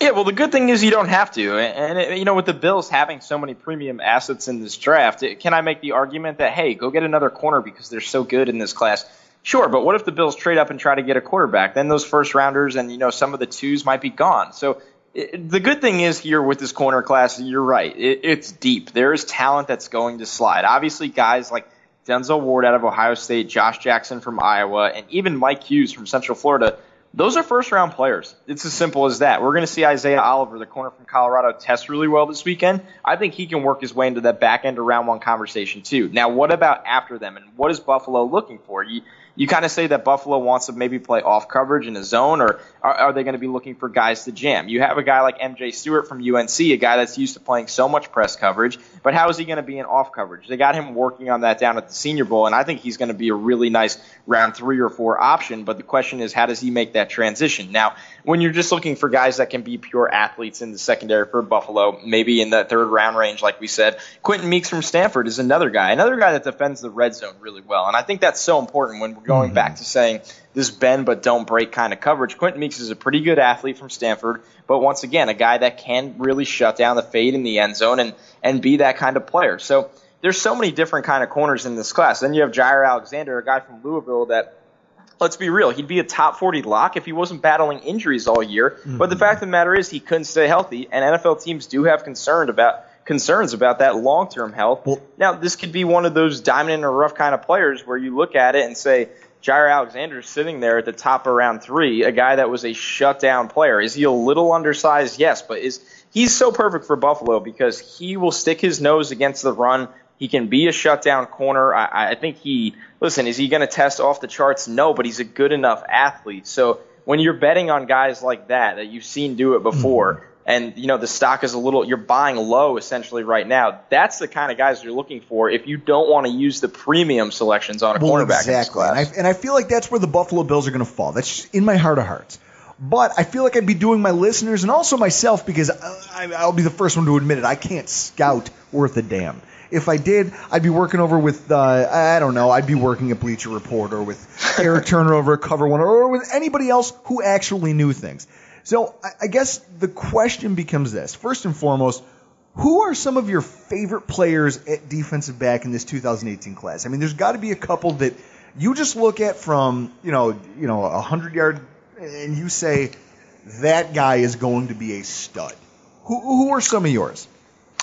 Yeah, well, the good thing is you don't have to. And with the Bills having so many premium assets in this draft, can I make the argument that, hey, go get another corner because they're so good in this class? Sure, but what if the Bills trade up and try to get a quarterback? Then those first rounders and, some of the twos might be gone. So the good thing is here with this corner class, you're right. It's deep. There is talent that's going to slide. Obviously, guys like Denzel Ward out of Ohio State, Josh Jackson from Iowa, and even Mike Hughes from Central Florida, those are first-round players. It's as simple as that. We're going to see Isaiah Oliver, the corner from Colorado, test really well this weekend. I think he can work his way into that back end of round one conversation too. Now, what about after them, and what is Buffalo looking for? You kind of say that Buffalo wants to maybe play off coverage in a zone, or are they going to be looking for guys to jam? You have a guy like MJ Stewart from UNC, a guy that's used to playing so much press coverage, but how is he going to be in off coverage? They got him working on that down at the Senior Bowl, and I think he's going to be a really nice round 3 or 4 option, but the question is, how does he make that transition? Now, when you're just looking for guys that can be pure athletes in the secondary for Buffalo, maybe in that 3rd round range, like we said, Quentin Meeks from Stanford is another guy that defends the red zone really well, and I think that's so important when we're going back to saying this bend but don't break kind of coverage. Quentin Meeks is a pretty good athlete from Stanford, but once again, a guy that can really shut down the fade in the end zone and be that kind of player. So there's so many different kind of corners in this class. Then you have Jair Alexander, a guy from Louisville that, let's be real, he'd be a top 40 lock if he wasn't battling injuries all year. Mm-hmm. But the fact of the matter is he couldn't stay healthy, and NFL teams do have concerns about that long-term health. Well, now, this could be one of those diamond in the rough kind of players where you look at it and say, Jair Alexander is sitting there at the top of round 3, a guy that was a shutdown player. Is he a little undersized? Yes, but he's so perfect for Buffalo because he will stick his nose against the run. He can be a shutdown corner. I think is he going to test off the charts? No, but he's a good enough athlete. So when you're betting on guys like that you've seen do it before, and the stock is you're buying low essentially right now, that's the kind of guys you're looking for if you don't want to use the premium selections on a cornerback. Exactly. And I feel like that's where the Buffalo Bills are going to fall. That's just in my heart of hearts. But I feel like I'd be doing my listeners and also myself, because I'll be the first one to admit it, I can't scout worth a damn. If I did, I'd be working over with, I'd be working at Bleacher Report or with Eric Turner over at Cover One or with anybody else who actually knew things. So I guess the question becomes this. First and foremost, who are some of your favorite players at defensive back in this 2018 class? I mean, there's got to be a couple that you just look at from, 100-yard and you say, that guy is going to be a stud. Who are some of yours?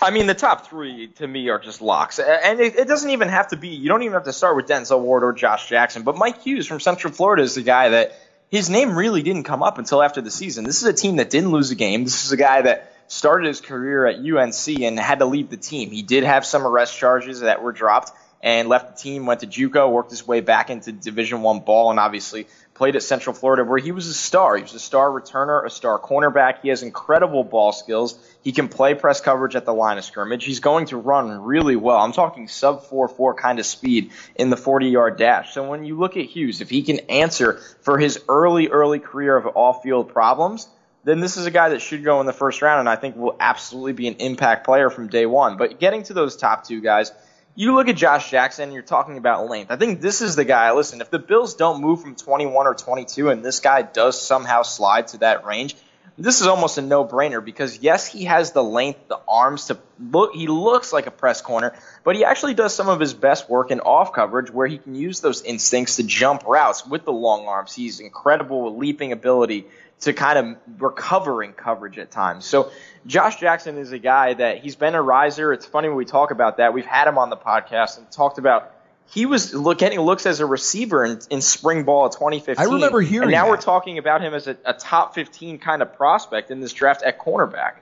I mean, the top 3 to me are just locks. And it doesn't even have to be, you don't even have to start with Denzel Ward or Josh Jackson. But Mike Hughes from Central Florida is the guy that his name really didn't come up until after the season. This is a team that didn't lose a game. This is a guy that started his career at UNC and had to leave the team. He did have some arrest charges that were dropped and left the team, went to JUCO, worked his way back into Division I ball, and obviously played at Central Florida where he was a star. He was a star returner, a star cornerback. He has incredible ball skills. He can play press coverage at the line of scrimmage. He's going to run really well. I'm talking sub 4.4 kind of speed in the 40-yard dash. So when you look at Hughes, if he can answer for his early career of off-field problems, then this is a guy that should go in the first round, and I think will absolutely be an impact player from day one. But getting to those top 2 guys, you look at Josh Jackson, you're talking about length. I think this is the guy. Listen, if the Bills don't move from 21 or 22 and this guy does somehow slide to that range, this is almost a no-brainer because, yes, he has the length, the arms to look. He looks like a press corner, but he actually does some of his best work in off coverage where he can use those instincts to jump routes with the long arms. He's incredible with leaping ability to kind of recovering coverage at times. So Josh Jackson is a guy that he's been a riser. It's funny when we talk about that. We've had him on the podcast and talked about he was getting looks as a receiver in spring ball of 2015. I remember hearing and now that. We're talking about him as a top 15 kind of prospect in this draft at cornerback.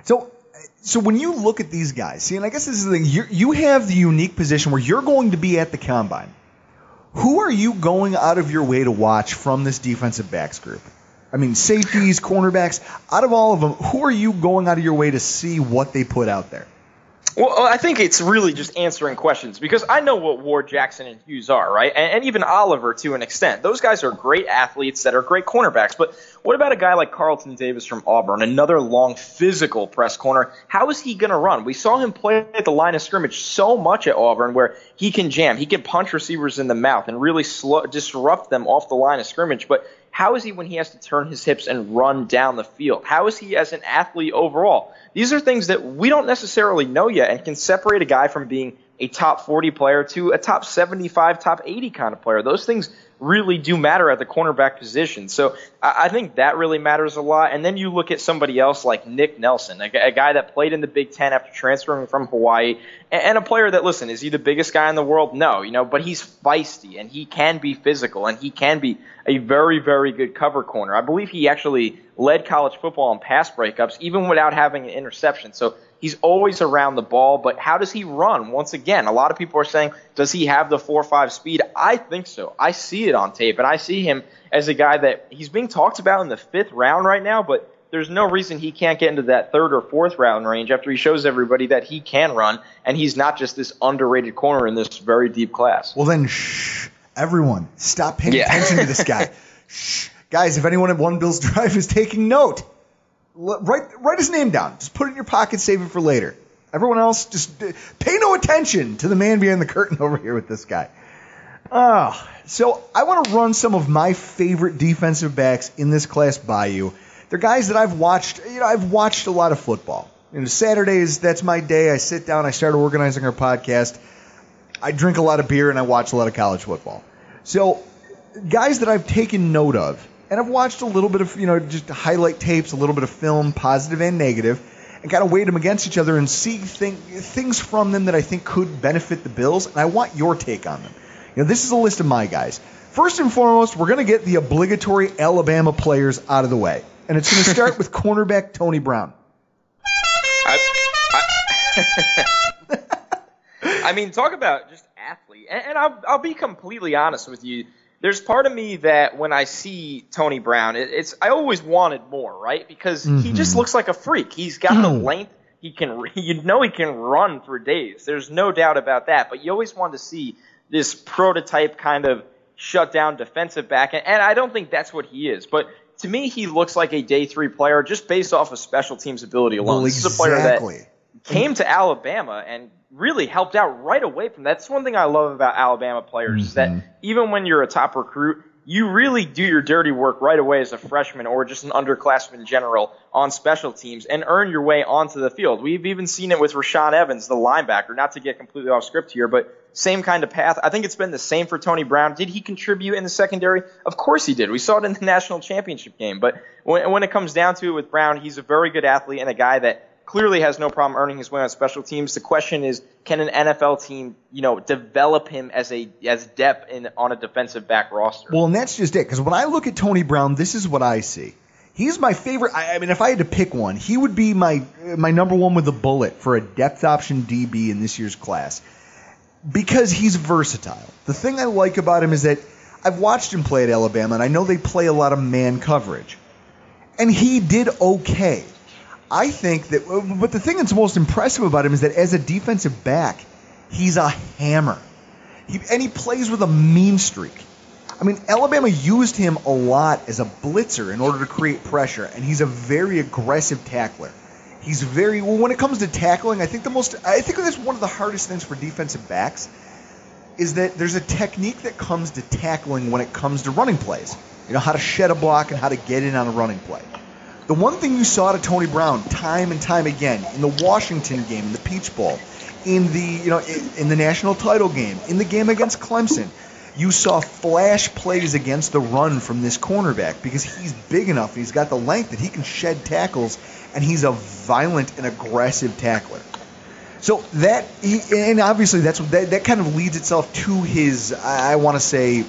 So when you look at these guys, see, and I guess this is the thing, you have the unique position where you're going to be at the combine. Who are you going out of your way to watch from this defensive backs group? I mean, safeties, cornerbacks, out of all of them, who are you going out of your way to see what they put out there? Well, I think it's really just answering questions because I know what Ward, Jackson, and Hughes are, right? And even Oliver to an extent. Those guys are great athletes that are great cornerbacks. But what about a guy like Carlton Davis from Auburn, another long physical press corner? How is he going to run? We saw him play at the line of scrimmage so much at Auburn where he can jam. He can punch receivers in the mouth and really disrupt them off the line of scrimmage. But how is he when he has to turn his hips and run down the field? How is he as an athlete overall? These are things that we don't necessarily know yet and can separate a guy from being a top 40 player to a top 75, top 80 kind of player. Those things really do matter at the cornerback position. So I think that really matters a lot. And then you look at somebody else like Nick Nelson, a guy that played in the Big Ten after transferring from Hawaii, and a player that, listen, is he the biggest guy in the world? No, but he's feisty and he can be physical and he can be a very, very good cover corner. I believe he actually led college football in pass breakups even without having an interception. So he's always around the ball, but how does he run? Once again, a lot of people are saying, does he have the 4.5 speed? I think so. I see it on tape, and I see him as a guy that he's being talked about in the 5th round right now, but there's no reason he can't get into that 3rd or 4th round range after he shows everybody that he can run, and he's not just this underrated corner in this very deep class. Well, then, everyone, stop paying attention to this guy. Guys, if anyone at One Bills Drive is taking note, write his name down. Just put it in your pocket, save it for later. Everyone else, just pay no attention to the man behind the curtain over here with this guy. So I want to run some of my favorite defensive backs in this class by you. They're guys that I've watched. I've watched a lot of football. Saturdays, that's my day. I sit down, I start organizing our podcast. I drink a lot of beer, and I watch a lot of college football. So guys that I've taken note of, and I've watched a little bit of, just highlight tapes, a little bit of film, positive and negative, and kind of weighed them against each other and see things from them that I think could benefit the Bills, and I want your take on them. This is a list of my guys. First and foremost, we're going to get the obligatory Alabama players out of the way, and it's going to start with cornerback Tony Brown. I mean, talk about just athlete, and I'll be completely honest with you. There's part of me that when I see Tony Brown, I always wanted more, right? Because he just looks like a freak. He's got the length. He can run for days. There's no doubt about that. But you always want to see this prototype kind of shutdown defensive back, and I don't think that's what he is. But to me, he looks like a day 3 player just based off of special teams ability alone. Well, this is a player that came to Alabama and really helped out right away from that. That's one thing I love about Alabama players is that even when you're a top recruit, you really do your dirty work right away as a freshman or just an underclassman in general on special teams and earn your way onto the field. We've even seen it with Rashaan Evans, the linebacker, not to get completely off script here, but same kind of path. I think it's been the same for Tony Brown. Did he contribute in the secondary? Of course he did. We saw it in the national championship game. But when it comes down to it with Brown, he's a very good athlete and a guy that clearly has no problem earning his way on special teams. The question is, can an NFL team, develop him as depth on a defensive back roster? Well, and that's just it. Because when I look at Tony Brown, this is what I see. He's my favorite. I mean, if I had to pick one, he would be my number one with a bullet for a depth option DB in this year's class. Because he's versatile. The thing I like about him is that I've watched him play at Alabama, and I know they play a lot of man coverage. And he did okay. I think that, but the thing that's most impressive about him is that as a defensive back, he's a hammer. And he plays with a mean streak. I mean, Alabama used him a lot as a blitzer in order to create pressure, and he's a very aggressive tackler. He's when it comes to tackling, I think that's one of the hardest things for defensive backs is that there's a technique that comes to tackling when it comes to running plays. How to shed a block and how to get in on a running play. The one thing you saw to Tony Brown time and time again in the Washington game, in the Peach Bowl, in the national title game, in the game against Clemson, you saw flash plays against the run from this cornerback because he's big enough, he's got the length that he can shed tackles, and he's a violent and aggressive tackler. So and obviously that kind of leads itself to his, I want to say,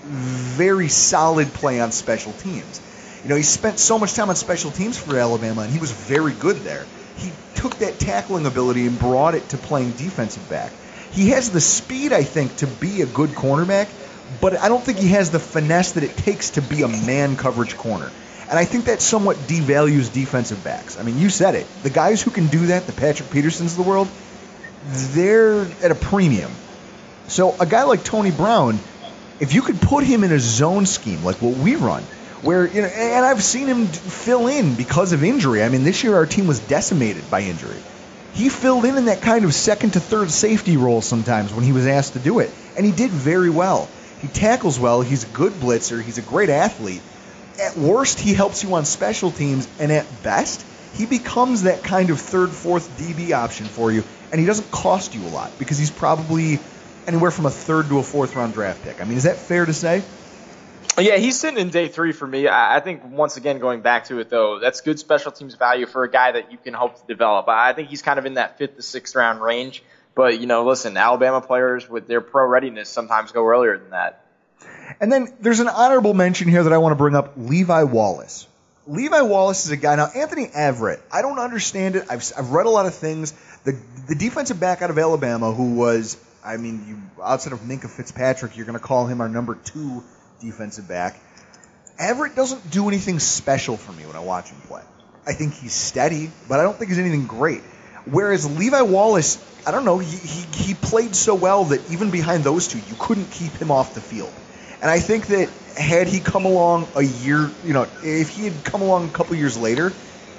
very solid play on special teams. He spent so much time on special teams for Alabama, and he was very good there. He took that tackling ability and brought it to playing defensive back. He has the speed, I think, to be a good cornerback, but I don't think he has the finesse that it takes to be a man coverage corner. And I think that somewhat devalues defensive backs. I mean, you said it. The guys who can do that, the Patrick Petersons of the world, they're at a premium. So a guy like Tony Brown, if you could put him in a zone scheme like what we run, where, you know, and I've seen him fill in because of injury. I mean, this year our team was decimated by injury. He filled in that kind of second to third safety role sometimes when he was asked to do it, and he did very well. He tackles well. He's a good blitzer. He's a great athlete. At worst, he helps you on special teams, and at best, he becomes that kind of third, fourth DB option for you, and he doesn't cost you a lot because he's probably anywhere from a third to a fourth round draft pick. I mean, is that fair to say? Yeah, he's sitting in day 3 for me. I think, once again, going back to it, though, that's good special teams value for a guy that you can hope to develop. I think he's kind of in that 5th to 6th round range. But, you know, listen, Alabama players with their pro readiness sometimes go earlier than that. And then there's an honorable mention here that I want to bring up, Levi Wallace. Levi Wallace is a guy. Now, Anthony Averett, I don't understand it. I've read a lot of things. The defensive back out of Alabama who was, I mean, outside of Minka Fitzpatrick, you're going to call him our number 2 defensive back. Averett doesn't do anything special for me when I watch him play. I think he's steady, but I don't think he's anything great. Whereas Levi Wallace, I don't know, he played so well that even behind those two, you couldn't keep him off the field. And I think that had he come along a year, you know, if he had come along a couple years later,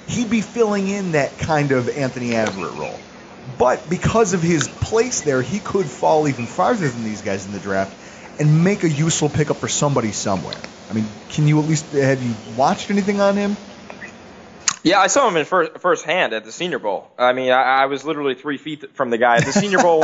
he'd be filling in that kind of Anthony Averett role. But because of his place there, he could fall even farther than these guys in the draft and make a useful pickup for somebody somewhere. I mean, can you at least, have you watched anything on him? Yeah, I saw him in firsthand at the Senior Bowl. I mean, I was literally 3 feet from the guy. At the Senior Bowl,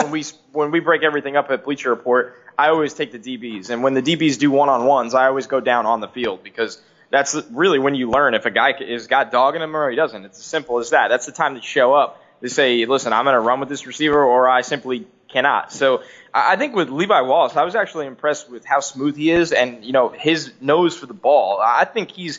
when we break everything up at Bleacher Report, I always take the DBs. And when the DBs do one-on-ones, I always go down on the field because that's really when you learn if a guy has got dog in him or he doesn't. It's as simple as that. That's the time to show up. To say, listen, I'm going to run with this receiver or I simply cannot. So I think with Levi Wallace, I was actually impressed with how smooth he is and, you know, his nose for the ball. I think he's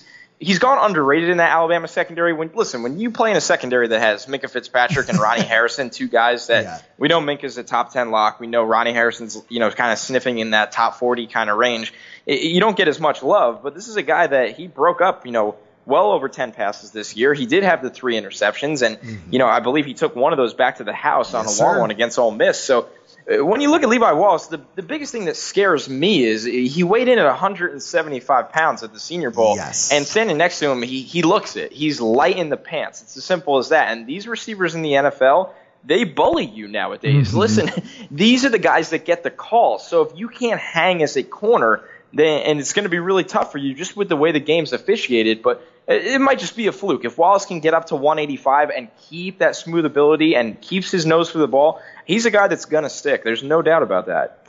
gone underrated in that Alabama secondary. When you play in a secondary that has Minka Fitzpatrick and Ronnie Harrison, 2 guys that we know Minka's a top 10 lock. We know Ronnie Harrison's, you know, kind of sniffing in that top 40 kind of range. You don't get as much love, but this is a guy that he broke up, you know, well over 10 passes this year. He did have the 3 interceptions, and, you know, I believe he took one of those back to the house on a long one against Ole Miss. So when you look at Levi Wallace, the biggest thing that scares me is he weighed in at 175 pounds at the Senior Bowl, and standing next to him, he looks it. He's light in the pants. It's as simple as that. And these receivers in the NFL, they bully you nowadays. Listen, these are the guys that get the call. So if you can't hang as a corner, and it's going to be really tough for you just with the way the game's officiated, but it might just be a fluke. If Wallace can get up to 185 and keep that smooth ability and keeps his nose for the ball, he's a guy that's going to stick. There's no doubt about that.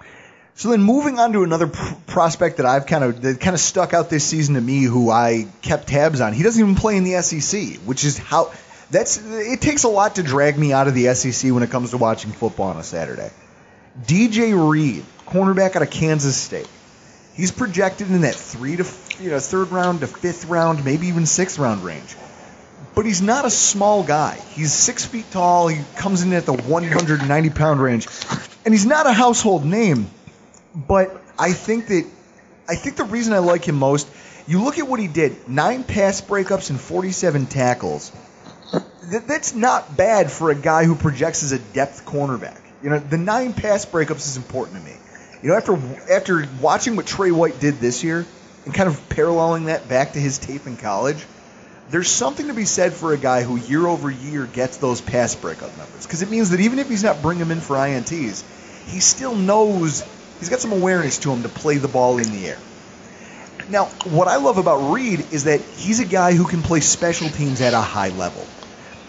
So then moving on to another prospect that I've kind of stuck out this season to me who I kept tabs on. He doesn't even play in the SEC, which is how it takes a lot to drag me out of the SEC when it comes to watching football on a Saturday. DJ Reed, cornerback out of Kansas State. He's projected in that third round to 5th round, maybe even 6th round range. But he's not a small guy. He's 6 feet tall. He comes in at the 190-pound range. And he's not a household name. But I think the reason I like him most, you look at what he did, 9 pass breakups and 47 tackles. That's not bad for a guy who projects as a depth cornerback. You know, the 9 pass breakups is important to me. You know, after watching what Trey White did this year and kind of paralleling that back to his tape in college, there's something to be said for a guy who year over year gets those pass breakup numbers. Because it means that even if he's not bringing them in for INTs, he still knows, he's got some awareness to him to play the ball in the air. Now, what I love about Reed is that he's a guy who can play special teams at a high level.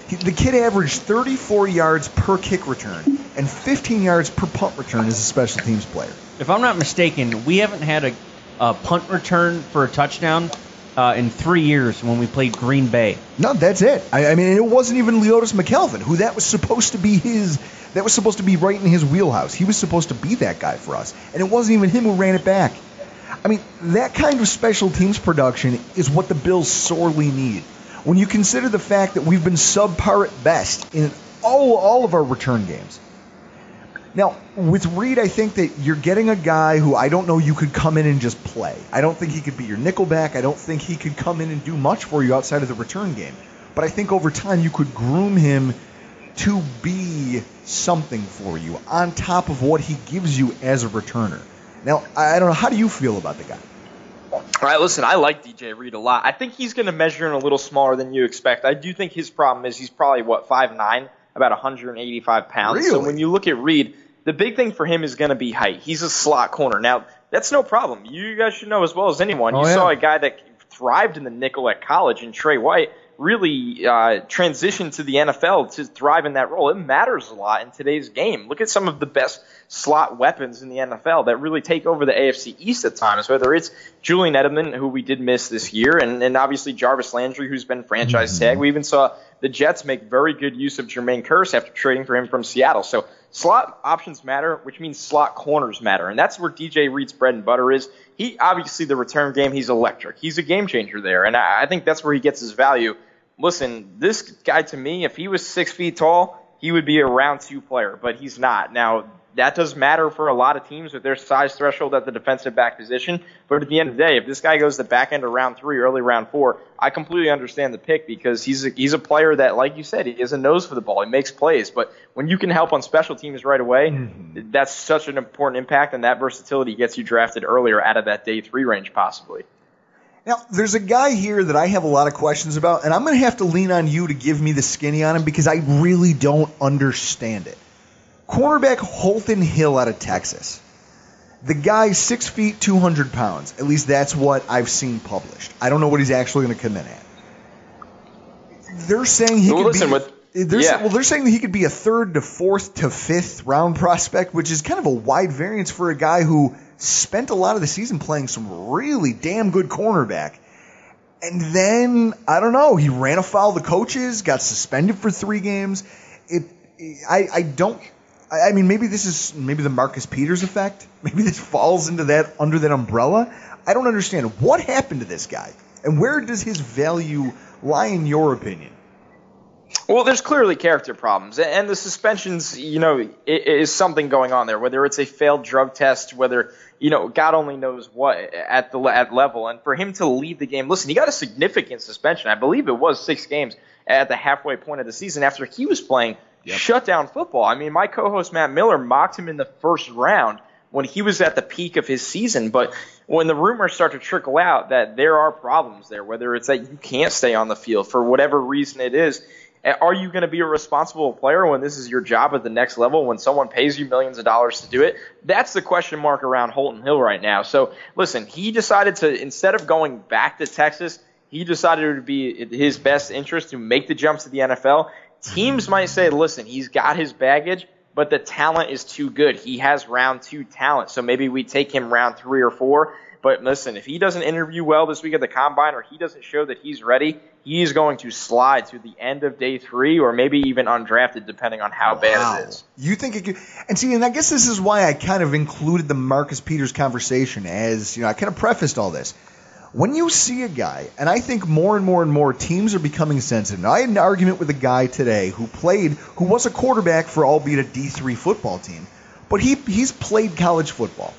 The kid averaged 34 yards per kick return and 15 yards per punt return as a special teams player. If I'm not mistaken, we haven't had a punt return for a touchdown in 3 years when we played Green Bay. No, that's it. I mean, it wasn't even Leotis McKelvin, who that was supposed to be right in his wheelhouse. He was supposed to be that guy for us, and it wasn't even him who ran it back. I mean, that kind of special teams production is what the Bills sorely need. When you consider the fact that we've been subpar at best in all of our return games. Now, with Reed, I think that you're getting a guy who I don't know you could come in and just play. I don't think he could be your nickelback. I don't think he could come in and do much for you outside of the return game. But I think over time you could groom him to be something for you on top of what he gives you as a returner. Now, I don't know. How do you feel about the guy? All right, listen, I like DJ Reed a lot. I think he's going to measure in a little smaller than you expect. I do think his problem is he's probably, 5'9", about 185 pounds. Really? So when you look at Reed, the big thing for him is going to be height. He's a slot corner. Now, that's no problem. You guys should know as well as anyone. You saw a guy that thrived in the nickel at college, and Trey White really transitioned to the NFL to thrive in that role. It matters a lot in today's game. Look at some of the best slot weapons in the NFL that really take over the AFC East at times, whether it's Julian Edelman, who we did miss this year, and obviously Jarvis Landry, who's been franchise tag. We even saw the Jets make very good use of Jermaine Kearse after trading for him from Seattle. So slot options matter, which means slot corners matter, and that's where DJ Reed's bread and butter is. He obviously, the return game, he's electric. He's a game changer there, and I think that's where he gets his value. Listen, this guy, to me, if he was 6 feet tall, he would be a round 2 player, but he's not. Now, that does matter for a lot of teams with their size threshold at the defensive back position, but at the end of the day, if this guy goes the back end of round 3, early round 4, I completely understand the pick because he's a player that, like you said, he has a nose for the ball. He makes plays, but when you can help on special teams right away, that's such an important impact, and that versatility gets you drafted earlier out of that day 3 range possibly. Now, there's a guy here that I have a lot of questions about, and I'm going to have to lean on you to give me the skinny on him because I really don't understand it. Cornerback Holton Hill out of Texas. The guy's 6 feet, 200 pounds. At least that's what I've seen published. I don't know what he's actually going to come in at. They're saying he could be... They're saying that he could be a 3rd to 4th to 5th round prospect, which is kind of a wide variance for a guy who spent a lot of the season playing some really damn good cornerback. And then, I don't know, he ran afoul of the coaches, got suspended for 3 games. I mean, maybe this is the Marcus Peters effect. Maybe this falls into that, under that umbrella. I don't understand. What happened to this guy? And where does his value lie in your opinion? Well, there's clearly character problems, and the suspensions, is something going on there, whether it's a failed drug test, whether, God only knows what at level. And for him to leave the game, listen, he got a significant suspension. I believe it was 6 games at the halfway point of the season after he was playing shutdown football. I mean, my co-host Matt Miller mocked him in the first round when he was at the peak of his season. But when the rumors start to trickle out that there are problems there, whether it's that you can't stay on the field for whatever reason it is, are you going to be a responsible player when this is your job at the next level, when someone pays you millions of dollars to do it? That's the question mark around Holton Hill right now. So, listen, he decided to, instead of going back to Texas, he decided it would be his best interest to make the jump to the NFL. Teams might say, listen, he's got his baggage, but the talent is too good. He has round 2 talent, so maybe we take him round 3 or 4. But listen, if he doesn't interview well this week at the Combine or he doesn't show that he's ready, he's going to slide to the end of day 3 or maybe even undrafted depending on how bad it is. You think it could – and see, and I guess this is why I kind of included the Marcus Peters conversation as, I kind of prefaced all this. When you see a guy, and I think more and more teams are becoming sensitive. Now, I had an argument with a guy today who was a quarterback for albeit a D3 football team, but he's played college football.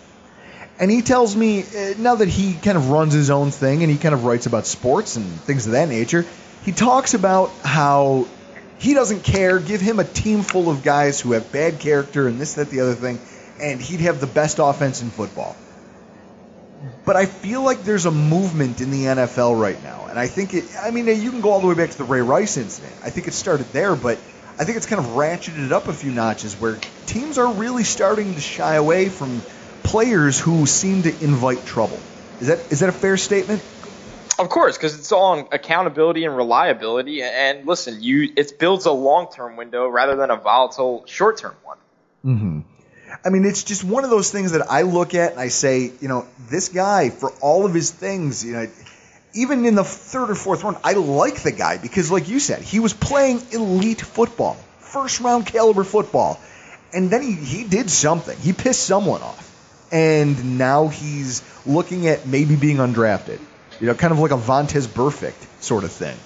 And he tells me, now that he kind of runs his own thing and he kind of writes about sports and things of that nature, he talks about how he doesn't care, give him a team full of guys who have bad character and this, that, the other thing, and he'd have the best offense in football. But I feel like there's a movement in the NFL right now. And I think you can go all the way back to the Ray Rice incident. I think it started there, but I think it's kind of ratcheted up a few notches where teams are really starting to shy away from players who seem to invite trouble. Is that a fair statement? Of course, because it's all on accountability and reliability. And listen, it builds a long-term window rather than a volatile short-term one. Mm-hmm. I mean, it's just one of those things that I look at and I say, this guy, for all of his things, even in the 3rd or 4th round, I like the guy because, like you said, he was playing elite football, first-round caliber football. And then he did something. He pissed someone off. And now he's looking at maybe being undrafted. Kind of like a Vontae Perfect sort of thing.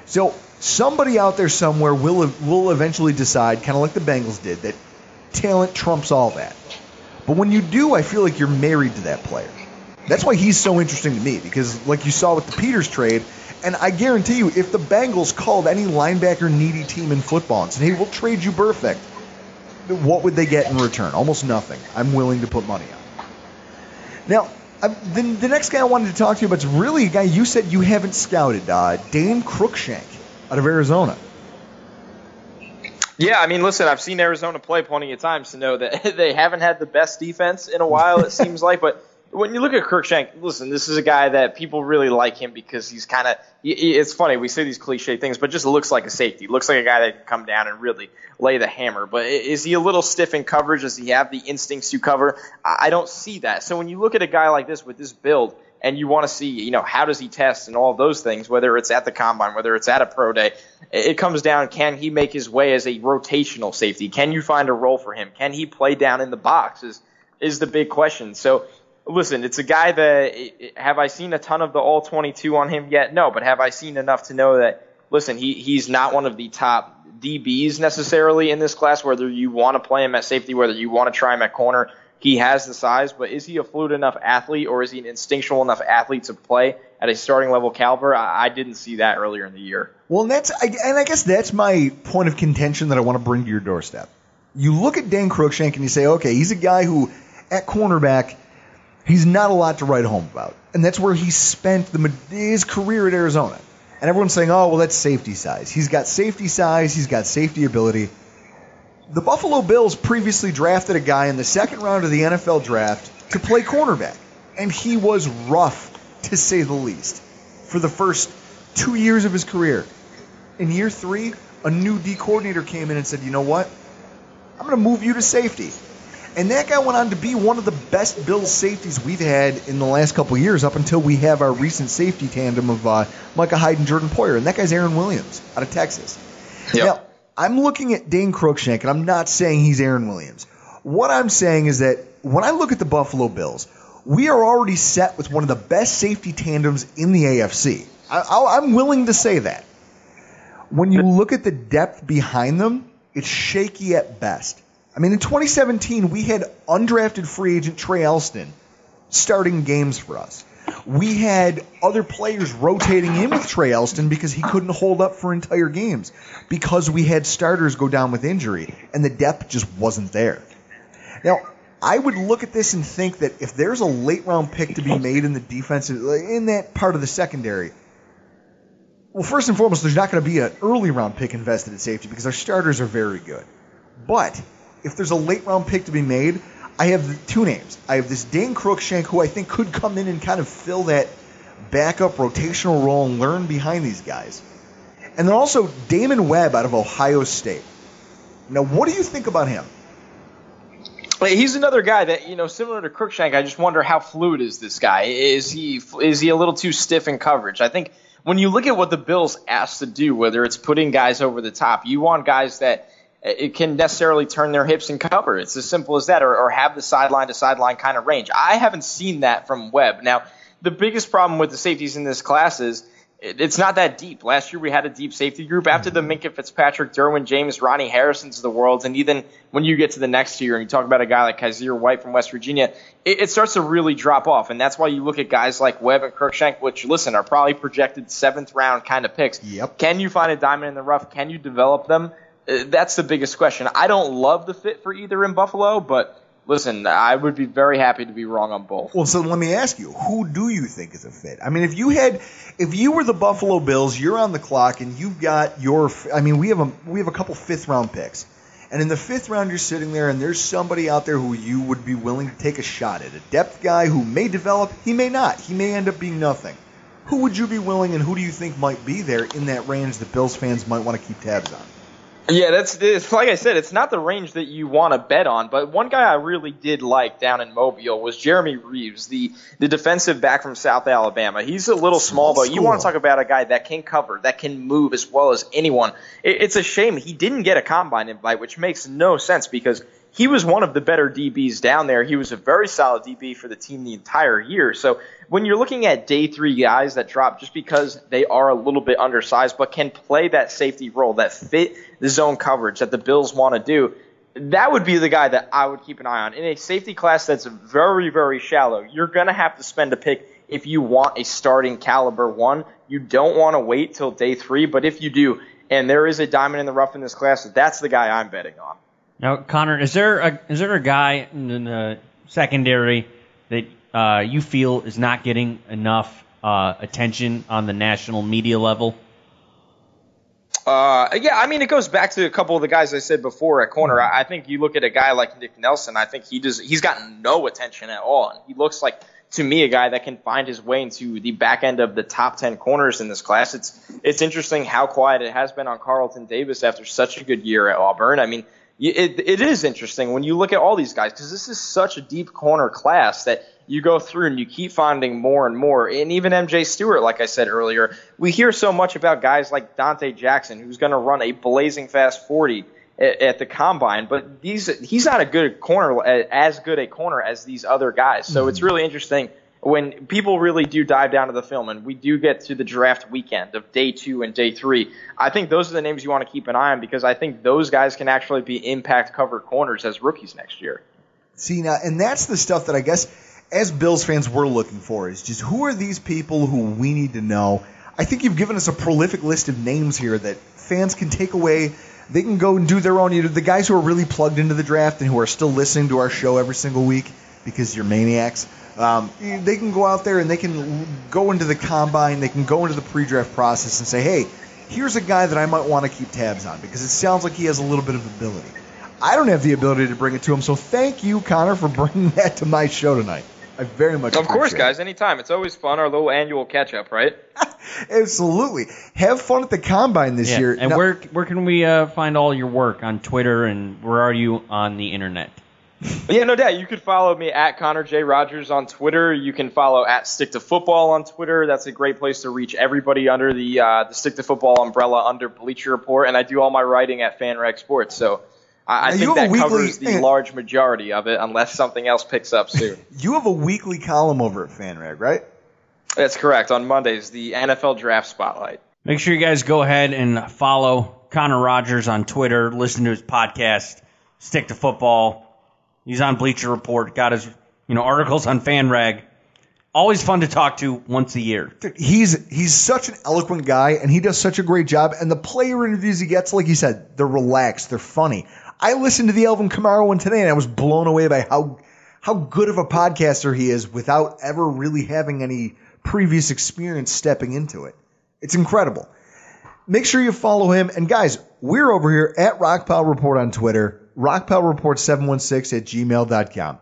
So somebody out there somewhere will eventually decide, kind of like the Bengals did, that talent trumps all that. But when you do, I feel like you're married to that player. That's why he's so interesting to me, because like you saw with the Peters trade, and I guarantee you, if the Bengals called any linebacker needy team in football and said, hey, we'll trade you Burfict, what would they get in return? Almost nothing. I'm willing to put money on. Now, the next guy I wanted to talk to you about is really a guy you said you haven't scouted, Dane Cruikshank out of Arizona. Yeah, I mean, listen, I've seen Arizona play plenty of times to know that they haven't had the best defense in a while, it seems like. But when you look at Cruikshank, listen, this is a guy that people really like him because he's kind of – it's funny, we say these cliche things, but just looks like a safety. Looks like a guy that can come down and really lay the hammer. But is he a little stiff in coverage? Does he have the instincts to cover? I don't see that. So when you look at a guy like this with this build – and you want to see, how does he test and all of those things, whether it's at the combine, whether it's at a pro day, it comes down, can he make his way as a rotational safety? Can you find a role for him? Can he play down in the box is the big question. So, listen, it's a guy that, have I seen a ton of the all-22 on him yet? No, but have I seen enough to know that, listen, he's not one of the top DBs necessarily in this class, whether you want to play him at safety, whether you want to try him at corner. He has the size, but is he a fluid enough athlete or is he an instinctual enough athlete to play at a starting level caliber? I didn't see that earlier in the year. Well, I guess that's my point of contention that I want to bring to your doorstep. You look at Dane Cruikshank and you say, okay, he's a guy who, at cornerback, he's not a lot to write home about. And that's where he spent his career at Arizona. And everyone's saying, oh, well, that's safety size. He's got safety size. He's got safety ability. The Buffalo Bills previously drafted a guy in the second round of the NFL draft to play cornerback, and he was rough, to say the least, for the first 2 years of his career. In year 3, a new D coordinator came in and said, you know what? I'm going to move you to safety. And that guy went on to be one of the best Bills safeties we've had in the last couple of years, up until we have our recent safety tandem of Micah Hyde and Jordan Poyer, and that guy's Aaron Williams out of Texas. Yep. Now, I'm looking at Dane Cruikshank, and I'm not saying he's Aaron Williams. What I'm saying is that when I look at the Buffalo Bills, we are already set with one of the best safety tandems in the AFC. I'm willing to say that. When you look at the depth behind them, it's shaky at best. I mean, in 2017, we had undrafted free agent Trey Elston starting games for us. We had other players rotating in with Trey Elston because he couldn't hold up for entire games because we had starters go down with injury, and the depth just wasn't there. Now, I would look at this and think that if there's a late-round pick to be made in the defensive, in that part of the secondary, well, first and foremost, there's not going to be an early-round pick invested at safety because our starters are very good. But if there's a late-round pick to be made, I have 2 names. I have this Dane Cruikshank, who I think could come in and kind of fill that backup rotational role and learn behind these guys. And then also Damon Webb out of Ohio State. Now, what do you think about him? He's another guy that, similar to Cruikshank, I just wonder how fluid is this guy? Is he a little too stiff in coverage? I think when you look at what the Bills asked to do, whether it's putting guys over the top, you want guys that it can necessarily turn their hips and cover. It's as simple as that, or have the sideline-to-sideline kind of range. I haven't seen that from Webb. Now, the biggest problem with the safeties in this class is it's not that deep. Last year we had a deep safety group. After the Minkah Fitzpatrick, Derwin James, Ronnie Harrisons of the world, and even when you get to the next year and you talk about a guy like Kaiser White from West Virginia, it starts to really drop off. And that's why you look at guys like Webb and Cruikshank, which, listen, are probably projected 7th-round kind of picks. Yep. Can you find a diamond in the rough? Can you develop them? That's the biggest question. I don't love the fit for either in Buffalo, but listen, I would be very happy to be wrong on both. Well, so let me ask you, who do you think is a fit? I mean, if you were the Buffalo Bills, you're on the clock and you've got we have a couple 5th-round picks. And in the 5th round, you're sitting there and there's somebody out there who you would be willing to take a shot at. A depth guy who may develop, he may not. He may end up being nothing. Who would you be willing and who do you think might be there in that range that Bills fans might want to keep tabs on? Yeah, it's like I said, it's not the range that you want to bet on, but one guy I really did like down in Mobile was Jeremy Reeves, the defensive back from South Alabama. He's a little small, but you want to talk about a guy that can cover, that can move as well as anyone. It's a shame he didn't get a combine invite, which makes no sense because he was one of the better DBs down there. He was a very solid DB for the team the entire year. So when you're looking at day 3 guys that drop just because they are a little bit undersized but can play that safety role, that fit the zone coverage that the Bills want to do, that would be the guy that I would keep an eye on. In a safety class that's very, very shallow, you're going to have to spend a pick if you want a starting caliber one. You don't want to wait till day 3, but if you do, and there is a diamond in the rough in this class, that's the guy I'm betting on. Now, Connor, is there a guy in the secondary that you feel is not getting enough attention on the national media level? Yeah, I mean, it goes back to a couple of the guys I said before at corner. I think you look at a guy like Nick Nelson, I think he's gotten no attention at all. And he looks like, to me, a guy that can find his way into the back end of the top 10 corners in this class. It's interesting how quiet it has been on Carlton Davis after such a good year at Auburn. I mean, it is interesting when you look at all these guys, because this is such a deep corner class that you go through and you keep finding more and more. And even MJ Stewart, like I said earlier, we hear so much about guys like Dante Jackson, who's going to run a blazing fast 40 at the combine, but he's not as good a corner as these other guys. So it's really interesting when people really do dive down to the film, and we do get to the draft weekend of day 2 and day 3. I think those are the names you want to keep an eye on, because I think those guys can actually be impact cover corners as rookies next year. See, now, and that's the stuff that I guess as Bills fans we're looking for, is just who are these people who we need to know. I think you've given us a prolific list of names here that fans can take away. They can go and do their own. The guys who are really plugged into the draft and who are still listening to our show every single week because you're maniacs, they can go out there and they can go into the combine, they can go into the pre-draft process and say, hey, here's a guy that I might want to keep tabs on because it sounds like he has a little bit of ability. I don't have the ability to bring it to him, so thank you, Connor, for bringing that to my show tonight. I very much appreciate it. Of course, guys, anytime. It's always fun, our little annual catch-up, right? Absolutely. Have fun at the Combine this year. And now, where can we find all your work on Twitter, and where are you on the internet? Yeah, no doubt. You could follow me at Connor J. Rodgers on Twitter. You can follow at Stick to Football on Twitter. That's a great place to reach everybody under the Stick to Football umbrella under Bleacher Report. And I do all my writing at FanRag Sports. So I think that covers the large majority of it, unless something else picks up soon. You have a weekly column over at FanRag, right? That's correct. On Mondays, the NFL Draft Spotlight. Make sure you guys go ahead and follow Connor Rodgers on Twitter. Listen to his podcast, Stick to Football. He's on Bleacher Report. Got his articles on FanRag. Always fun to talk to once a year. Dude, he's such an eloquent guy, and he does such a great job. And the player interviews he gets, like you said, they're relaxed, they're funny. I listened to the Alvin Kamara one today, and I was blown away by how good of a podcaster he is without ever really having any previous experience stepping into it. It's incredible. Make sure you follow him. And guys, we're over here at Rockpile Report on Twitter, rockpilereport716@gmail.com.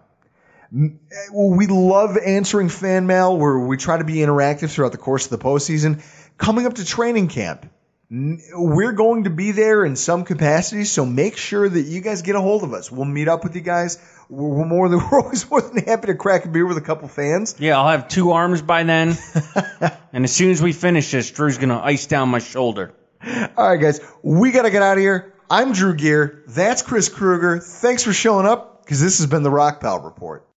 We love answering fan mail where we try to be interactive throughout the course of the postseason. Coming up to training camp, we're going to be there in some capacity, so make sure that you guys get a hold of us. We'll meet up with you guys. We're always more than happy to crack a beer with a couple fans. Yeah, I'll have 2 arms by then. And as soon as we finish this, Drew's going to ice down my shoulder. All right, guys, we got to get out of here. I'm Drew Gear. That's Chris Kruger. Thanks for showing up, because this has been the Rockpile Report.